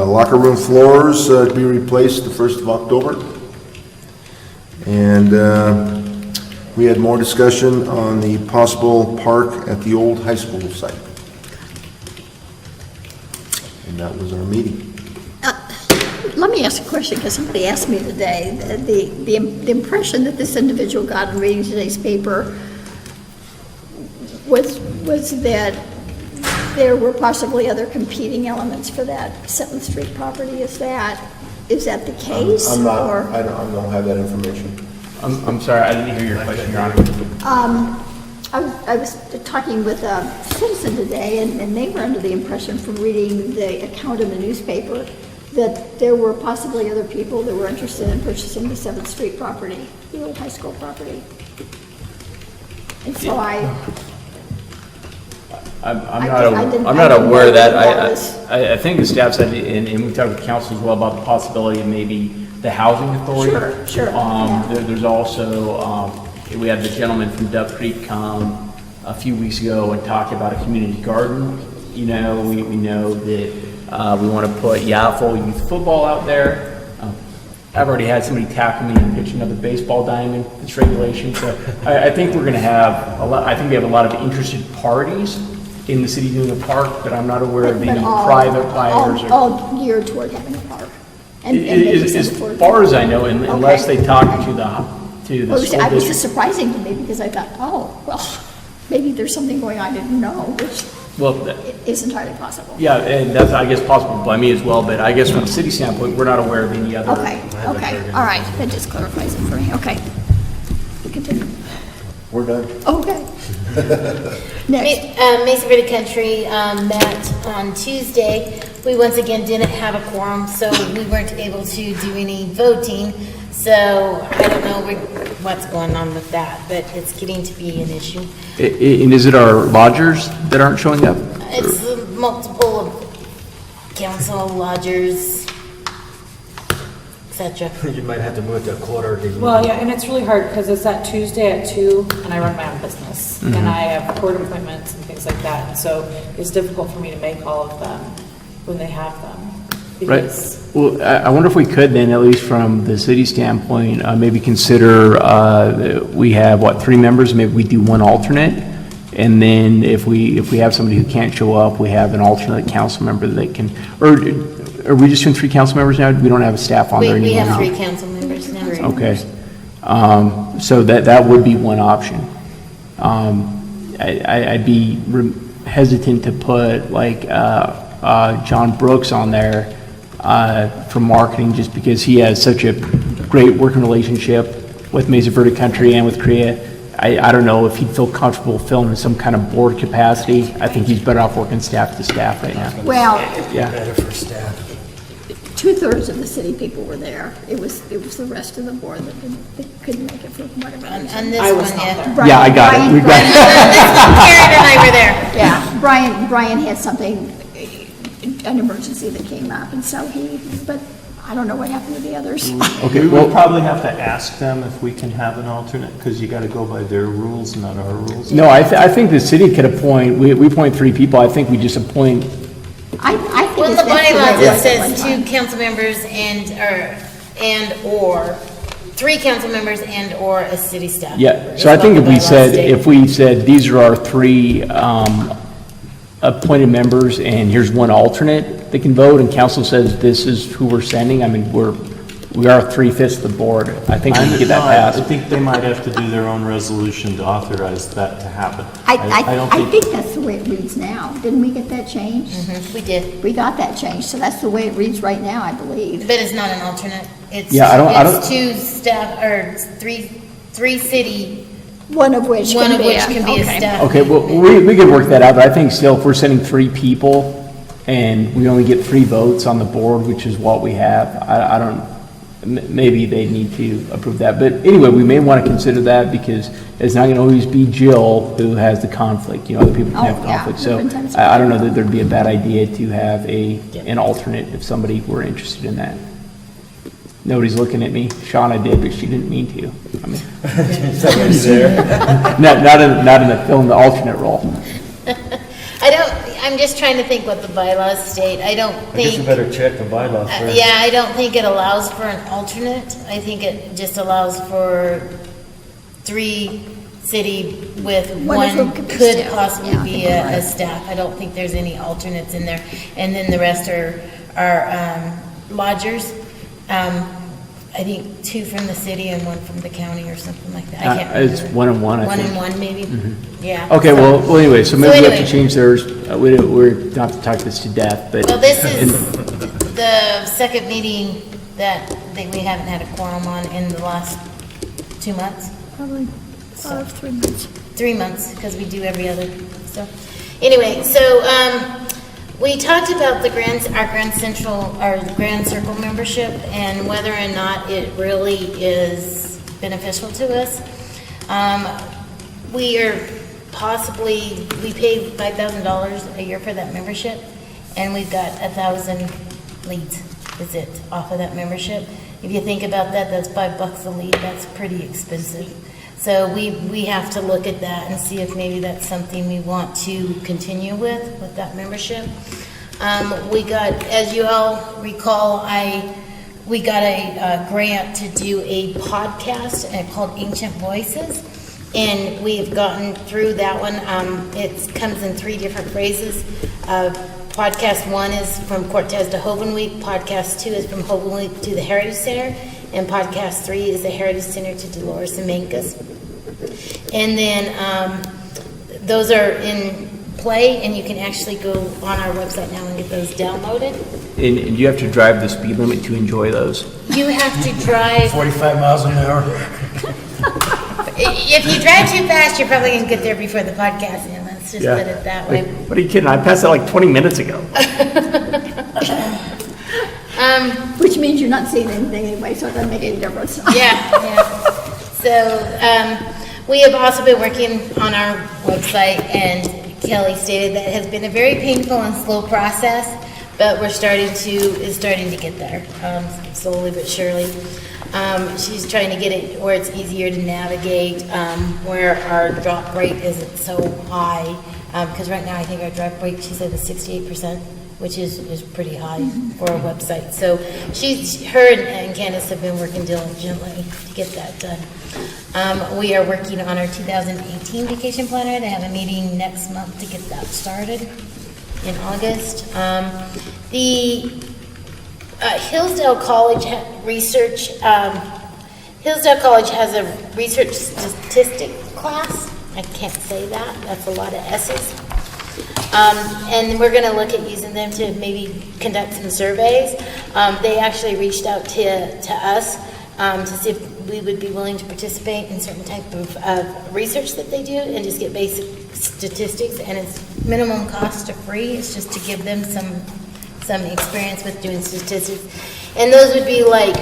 Locker room floors to be replaced the 1st of October. And we had more discussion on the possible park at the old high school site. And that was our meeting. Let me ask a question, because somebody asked me today, the impression that this individual got in reading today's paper was that there were possibly other competing elements for that 7th Street property. Is that the case? I'm not, or- I don't have that information. I'm sorry, I didn't hear your question, Your Honor. I was talking with a citizen today, and they were under the impression from reading the account in the newspaper that there were possibly other people that were interested in purchasing the 7th Street property, the old high school property. And so I'm not aware of that. I think the staff said, and we talked with council as well about the possibility of maybe the housing authority. Sure. There's also, we had the gentleman from Dove Creek come a few weeks ago and talk about a community garden. You know, we know that we want to put Yaffle youth football out there. I've already had somebody tackle me and pitch another baseball diamond. It's regulation. So I think we're going to have a lot. I think we have a lot of interested parties in the city doing a park, but I'm not aware of any private buyers. All geared toward having a park. As far as I know, unless they talk to the school It was district. just surprising to me, because I thought, oh, well, maybe there's something going on I didn't know, which is entirely possible. Yeah, and that's, I guess, possible by me as well, but I guess from the city standpoint, we're not aware of any other. Okay, all right, that just clarifies it for me, okay. Continue. We're done. Okay. Next. Mesa Verde Country met on Tuesday. We once again didn't have a quorum, so we weren't able to do any voting. So I don't know what's going on with that, but it's getting to be an issue. And is it our lodgers that aren't showing up? It's multiple of council, lodgers, etc. You might have to move to a quarter. Well, yeah, and it's really hard because it's that Tuesday at 2, and I run my own business, and I have court appointments and things like that, and so it's difficult for me to make all of them when they have them. Right. Because Well, I wonder if we could then, at least from the city standpoint, maybe consider, we have, 3 members, maybe we do 1 alternate. And then if we have somebody who can't show up, we have an alternate council member that can, or are we just doing 3 council members now? We don't have a staff on there anymore? We have 3 council members now. Okay. So that would be one option. I'd be hesitant to put John Brooks on there for marketing, just because he has such a great working relationship with Mesa Verde Country and with CREA. I don't know if he'd feel comfortable filling in some kind of board capacity. I think he's better off working staff to staff right now. Well, Yeah. Better for staff. 2/3 of the city people were there. It was the rest of the board that couldn't make it for whatever reason. On this one, yeah. Yeah, I got it. We got it. Karen and I were there. Yeah, Brian had something, an emergency that came up, and so but I don't know what happened to the others. Okay, We well- would probably have to ask them if we can have an alternate, because you got to go by their rules, not our rules. No, I think the city could appoint, we appoint 3 people, I think we just appoint, I think Well, in it's the best to bylaws, wait it says one 2 time. council members or 3 council members and/or a city staff. yeah. member, So I is think what if the we bylaws said, state. if we said, these are our 3 appointed members, and here's 1 alternate, they can vote, and council says this is who we're sending, I mean, we are 3/5 of the board. I think we can get that I passed. think they might have to do their own resolution to authorize that to happen. I don't I think that's the way it reads now. Didn't we get that changed? We did, We got that changed, so that's the way it reads right now, I believe. but it's not an alternate. It's, Yeah, I don't- it's 2 staff, or 3 city, One of which one can of be which a- can be a okay. staff. Okay, well, we could work that out, but I think still, if we're sending 3 people, and we only get 3 votes on the board, which is what we have, I don't, maybe they need to approve that. But anyway, we may want to consider that, because it's not going to always be Jill who has the conflict, other people can have Oh, yeah, conflict. So different times. I don't know that there'd be a bad idea to have an alternate if somebody were interested in that. Nobody's looking at me. Shauna did, but she didn't mean to. I mean, Somebody's there. not in the filling the alternate role. I'm just trying to think what the bylaws state. I don't I guess we think, better check the bylaws first. yeah, I don't think it allows for an alternate. I think it just allows for 3 city with One of whom one could be could staff. possibly Yeah, I be think you're a right. staff. I don't think there's any alternates in there. And then the rest are lodgers. I think 2 from the city and 1 from the county or something like that. I can't remember. It's 1 and 1, I 1 think. and 1, maybe? Yeah. Okay, so- well, anyway, so maybe we have to anyway. change theirs. We're not to talk this to death, but. Well, this is the second meeting that we haven't had a quorum on in the last 2 months. Probably 3 months. 3 months, because we do every other, so. Anyway, so, we talked about our Grand Circle membership and whether or not it really is beneficial to us. We pay $5,000 a year for that membership, and we've got 1,000 leads, is it, off of that membership. If you think about that, that's $5 a lead, that's pretty expensive. So we have to look at that and see if maybe that's something we want to continue with that membership. We got, as you all recall, we got a grant to do a podcast called Ancient Voices, and we've gotten through that one. It comes in 3 different phrases. Podcast 1 is from Cortez to Hoven Week, podcast 2 is from Hoven Week to the Heritage Center, and podcast 3 is the Heritage Center to Dolores and Mancos. And then those are in play, and you can actually go on our website now and get those downloaded. And you have to drive the speed limit to enjoy those. You have to drive, 45 miles an hour. if you drive too fast, you're probably gonna get there before the podcast, and let's just put it that way. What are you kidding? I passed that like 20 minutes ago. Which means you're not seeing anything anyway, so it doesn't make any difference. Yeah. So, we have also been working on our website, and Kelly stated that it has been a very painful and slow process, but it's starting to get there, slowly but surely. She's trying to get it where it's easier to navigate, where our drop rate isn't so high, because right now I think our drop rate, she said, was 68%, which is pretty high for a website. So her and Candace have been working diligently to get that done. We are working on our 2018 vacation planner. They have a meeting next month to get that started in August. The Hillsdale College Hillsdale College has a research statistic class. I can't say that. That's a lot of S's. And we're going to look at using them to maybe conduct some surveys. They actually reached out to us to see if we would be willing to participate in certain type of research that they do and just get basic statistics. And it's minimum cost to free. It's just to give them some experience with doing statistics. And those would be like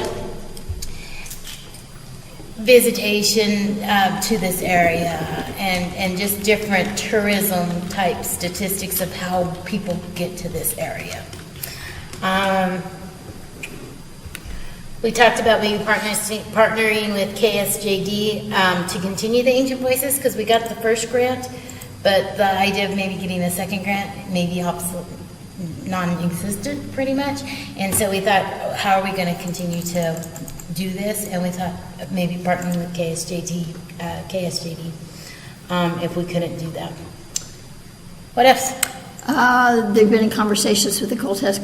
visitation to this area and just different tourism type statistics of how people get to this area. We talked about maybe partnering with KSJD to continue the Ancient Voices, because we got the first grant, but the idea of maybe getting a second grant may be non-existent, pretty much. And so we thought, how are we going to continue to do this? And we thought of maybe partnering with KSJD, if we couldn't do that. What else? They've been in conversations with the Cortez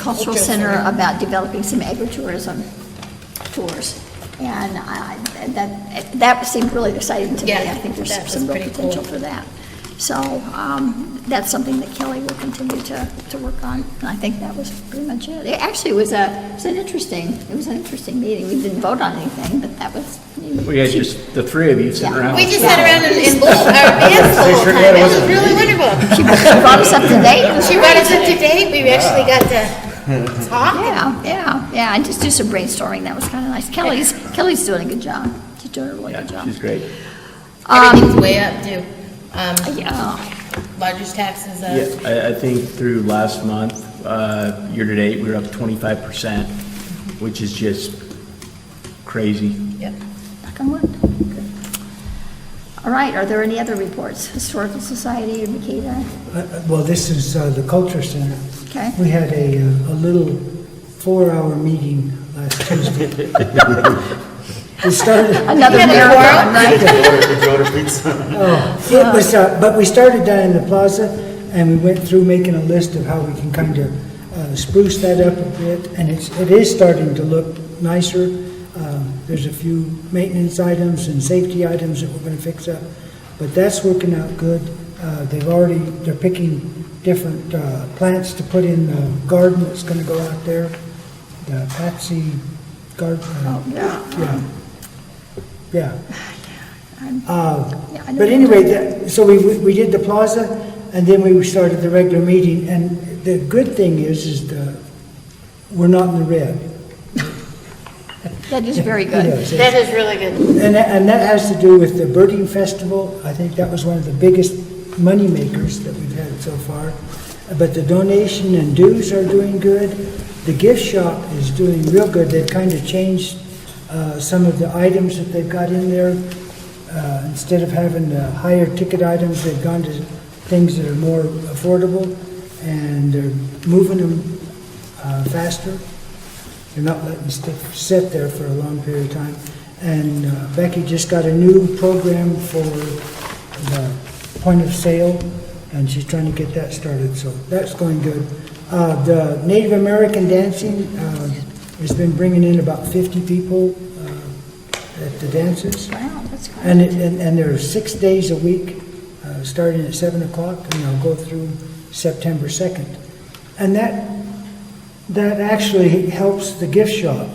Cultural Center about developing some agritourism tours. And that seemed really exciting to me. I think there's some real potential for that. So that's something that Kelly will continue to work on. And I think that was pretty much it. It actually was an interesting meeting. We didn't vote on anything, but that was. We had just the three of you sitting around. We just sat around and our bands the whole time. It was really wonderful. She brought us up to date. She brought us up to date. We actually got to talk. Yeah. And just do some brainstorming. That was kind of nice. Kelly's doing a good job. She's doing a really good job. She's great. Everything's way up too. Lodger's taxes up. Yeah, I think through last month, year to date, we were up 25%, which is just crazy. Yep. Knock on wood. All right, are there any other reports? Historical Society or Makeda? Well, this is the Culture Center. Okay. We had a little 4-hour meeting last Tuesday. We started another marathon, right? It was, but we started down in the plaza, and we went through making a list of how we can kind of spruce that up a bit, and it is starting to look nicer. There's a few maintenance items and safety items that we're going to fix up, but that's working out good. They're picking different plants to put in the garden that's going to go out there. The Patsy garden. Yeah. But anyway, so we did the plaza, and then we started the regular meeting. And the good thing is we're not in the red. That is very good. That is really good. And that has to do with the birding festival. I think that was one of the biggest money makers that we've had so far. But the donation and dues are doing good. The gift shop is doing real good. They've kind of changed some of the items that they've got in there. Instead of having the higher ticket items, they've gone to things that are more affordable, and they're moving them faster. They're not letting stuff sit there for a long period of time. And Becky just got a new program for the point of sale, and she's trying to get that started, so that's going good. The Native American dancing has been bringing in about 50 people at the dances. Wow, that's great. And there are 6 days a week, starting at 7 o'clock, and they'll go through September 2nd. And that actually helps the gift shop.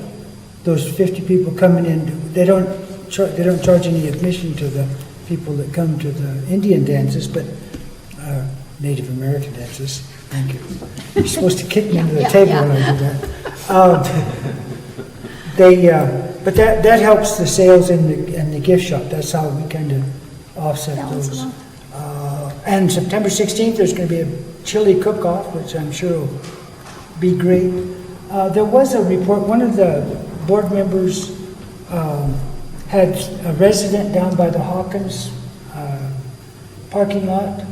Those 50 people coming in, they don't charge any admission to the people that come to the Indian dances, but Native American dances. Thank you. You're supposed to kick me under the table when I do that. But that helps the sales in the gift shop. That's how we kind of offset those. And September 16th, there's going to be a chili cook-off, which I'm sure will be great. There was a report, one of the board members had a resident down by the Hawkins parking lot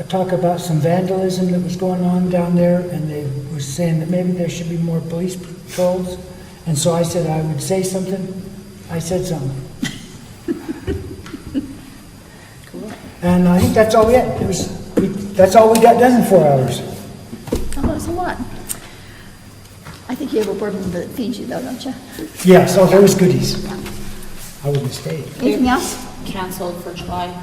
talk about some vandalism that was going on down there, and they were saying that maybe there should be more police patrols. And so I said I would say something. I said something. Cool. And I think that's all we had. That's all we got done in 4 hours. Oh, that's a lot. I think you have a board member that feeds you though, don't you? Yeah, so there was goodies. I wouldn't stay. Anything else? Canceled for July.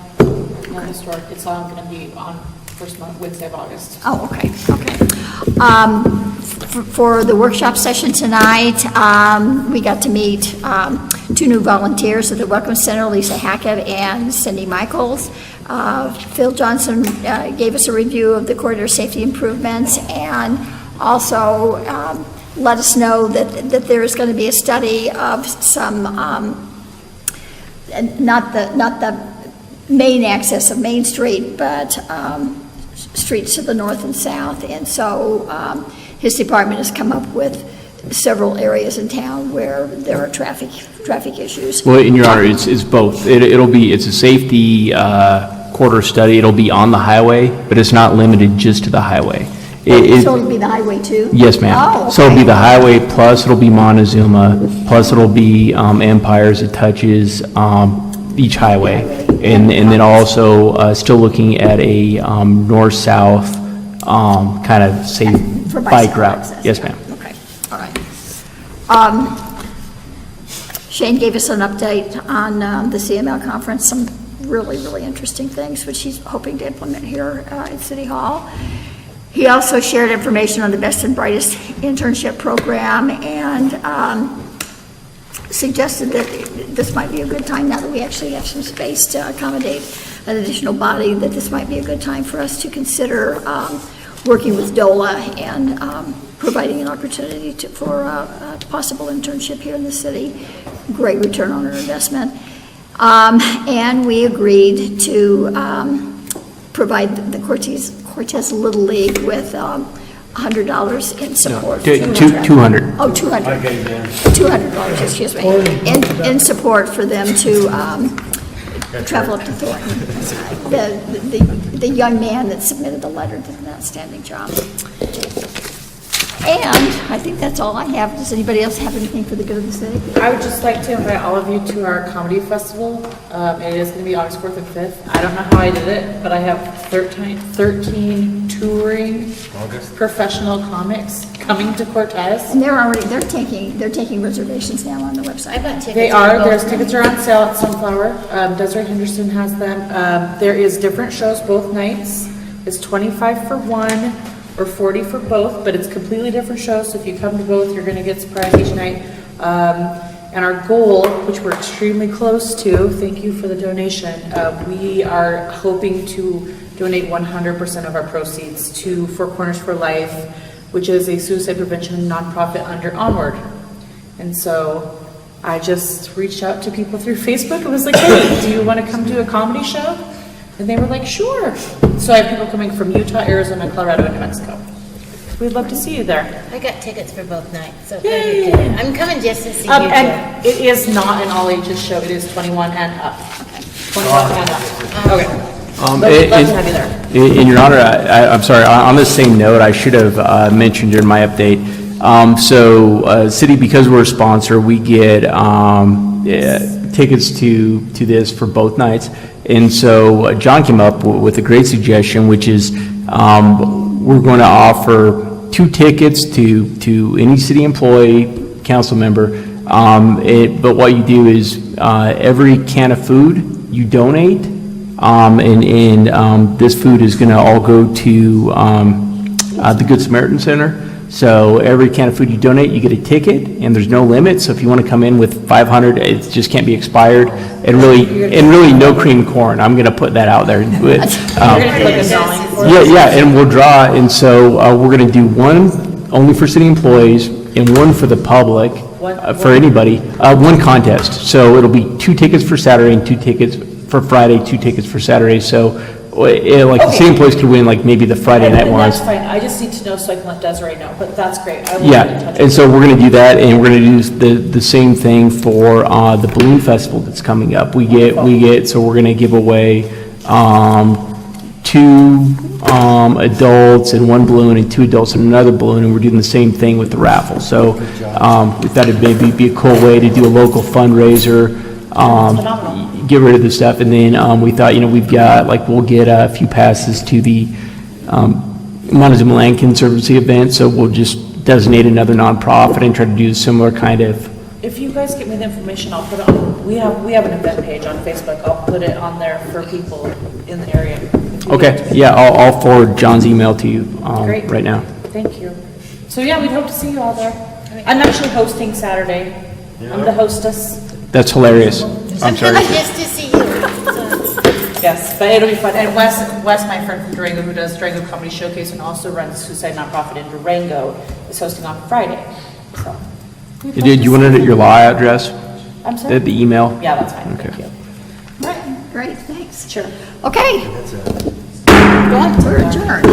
No historic. It's all going to be on first Wednesday of August. Oh, okay. For the workshop session tonight, we got to meet 2 new volunteers at the Welcome Center, Lisa Hackett and Cindy Michaels. Phil Johnson gave us a review of the corridor safety improvements, and also let us know that there is going to be a study of some, not the main access of Main Street, but streets to the north and south. And so his department has come up with several areas in town where there are traffic issues. Well, in your honor, it's both. It's a safety quarter study. It'll be on the highway, but it's not limited just to the highway. So it'll be the highway too? Yes, ma'am. Oh, So it'll be okay. the highway, plus it'll be Montezuma, plus it'll be Empires. It touches each highway. And then also still looking at a north-south kind of safe For bike bicycle route. access. Yes, ma'am. Okay, all right. Shane gave us an update on the CML conference, some really, really interesting things, which he's hoping to implement here at City Hall. He also shared information on the Best and Brightest internship program and suggested that this might be a good time, now that we actually have some space to accommodate an additional body, that this might be a good time for us to consider working with DOLA and providing an opportunity for a possible internship here in the city. Great return on our investment. And we agreed to provide the Cortez Little League with $100 in support. No, 200. Oh, $200, excuse me, in support for them to travel up to Thornton. The young man that submitted the letter did an outstanding job. And I think that's all I have. Does anybody else have anything for the good of the city? I would just like to invite all of you to our comedy festival. It is going to be August 4th and 5th. I don't know how I did it, but I have 13 touring professional comics coming to Cortez. And they're taking reservations now on the website. I got tickets. They are. There's tickets are on sale at Sunflower. Desiree Henderson has them. There is different shows both nights. It's $25 for one or $40 for both, but it's completely different shows. So if you come to both, you're going to get surprised each night. And our goal, which we're extremely close to, thank you for the donation, we are hoping to donate 100% of our proceeds to Four Corners for Life, which is a suicide prevention nonprofit under Onward. And so I just reached out to people through Facebook and was like, hey, do you want to come to a comedy show? And they were like, sure. So I have people coming from Utah, Arizona, Colorado, and New Mexico. We'd love to see you there. I got tickets for both nights, so Yay. I'm coming just to see you. And it is not an all ages show. It is 21 and up. 21 and up. Okay. Love to have you there. In your honor, I'm sorry, on the same note, I should have mentioned during my update. City, because we're a sponsor, we get tickets to this for both nights. And so John came up with a great suggestion, which is we're going to offer 2 tickets to any city employee, council member. But what you do is every can of food you donate, and this food is going to all go to the Good Samaritan Center. So every can of food you donate, you get a ticket, and there's no limit. So if you want to come in with 500, it just can't be expired. And really no cream corn. I'm going to put that out there. And we'll draw. And so we're going to do one only for city employees and one for the public, for anybody. One contest. So it'll be 2 tickets for Saturday and 2 tickets for Friday, 2 tickets for Saturday. So the city employees could win like maybe the Friday night ones. That's fine. I just need to know so I can let Desiree know, but that's great. I will Yeah, get in touch and with so we're going to do that, and we're going to do the same thing for the balloon festival that's coming up. So we're going to give away 2 adults and 1 balloon, and 2 adults and another balloon, and we're doing the same thing with the raffle. So we thought it'd maybe be a cool way to do a local fundraiser. Get rid of the stuff, and then we thought, we've got, we'll get a few passes to the Montezuma Land Conservancy event, so we'll just designate another nonprofit and try to do a similar kind of. If you guys get me the information, I'll put it on, we have an event page on Facebook. I'll put it on there for people in the area. Okay, yeah, I'll forward John's email to you Great. right now. Thank you. So yeah, we'd hope to see you all there. I'm actually hosting Saturday. I'm the hostess. That's hilarious. I'm sorry. Just to see you. Yes, but it'll be fun. And Wes, my friend from Durango, who does Durango Comedy Showcase and also runs Suicide Nonprofit in Durango, is hosting on Friday. So. Did you want it at your law address? I'm sorry? The email? Yeah, that's fine. Okay. Thank you. Right, great, thanks. Sure. Okay. Go on, we're adjourned.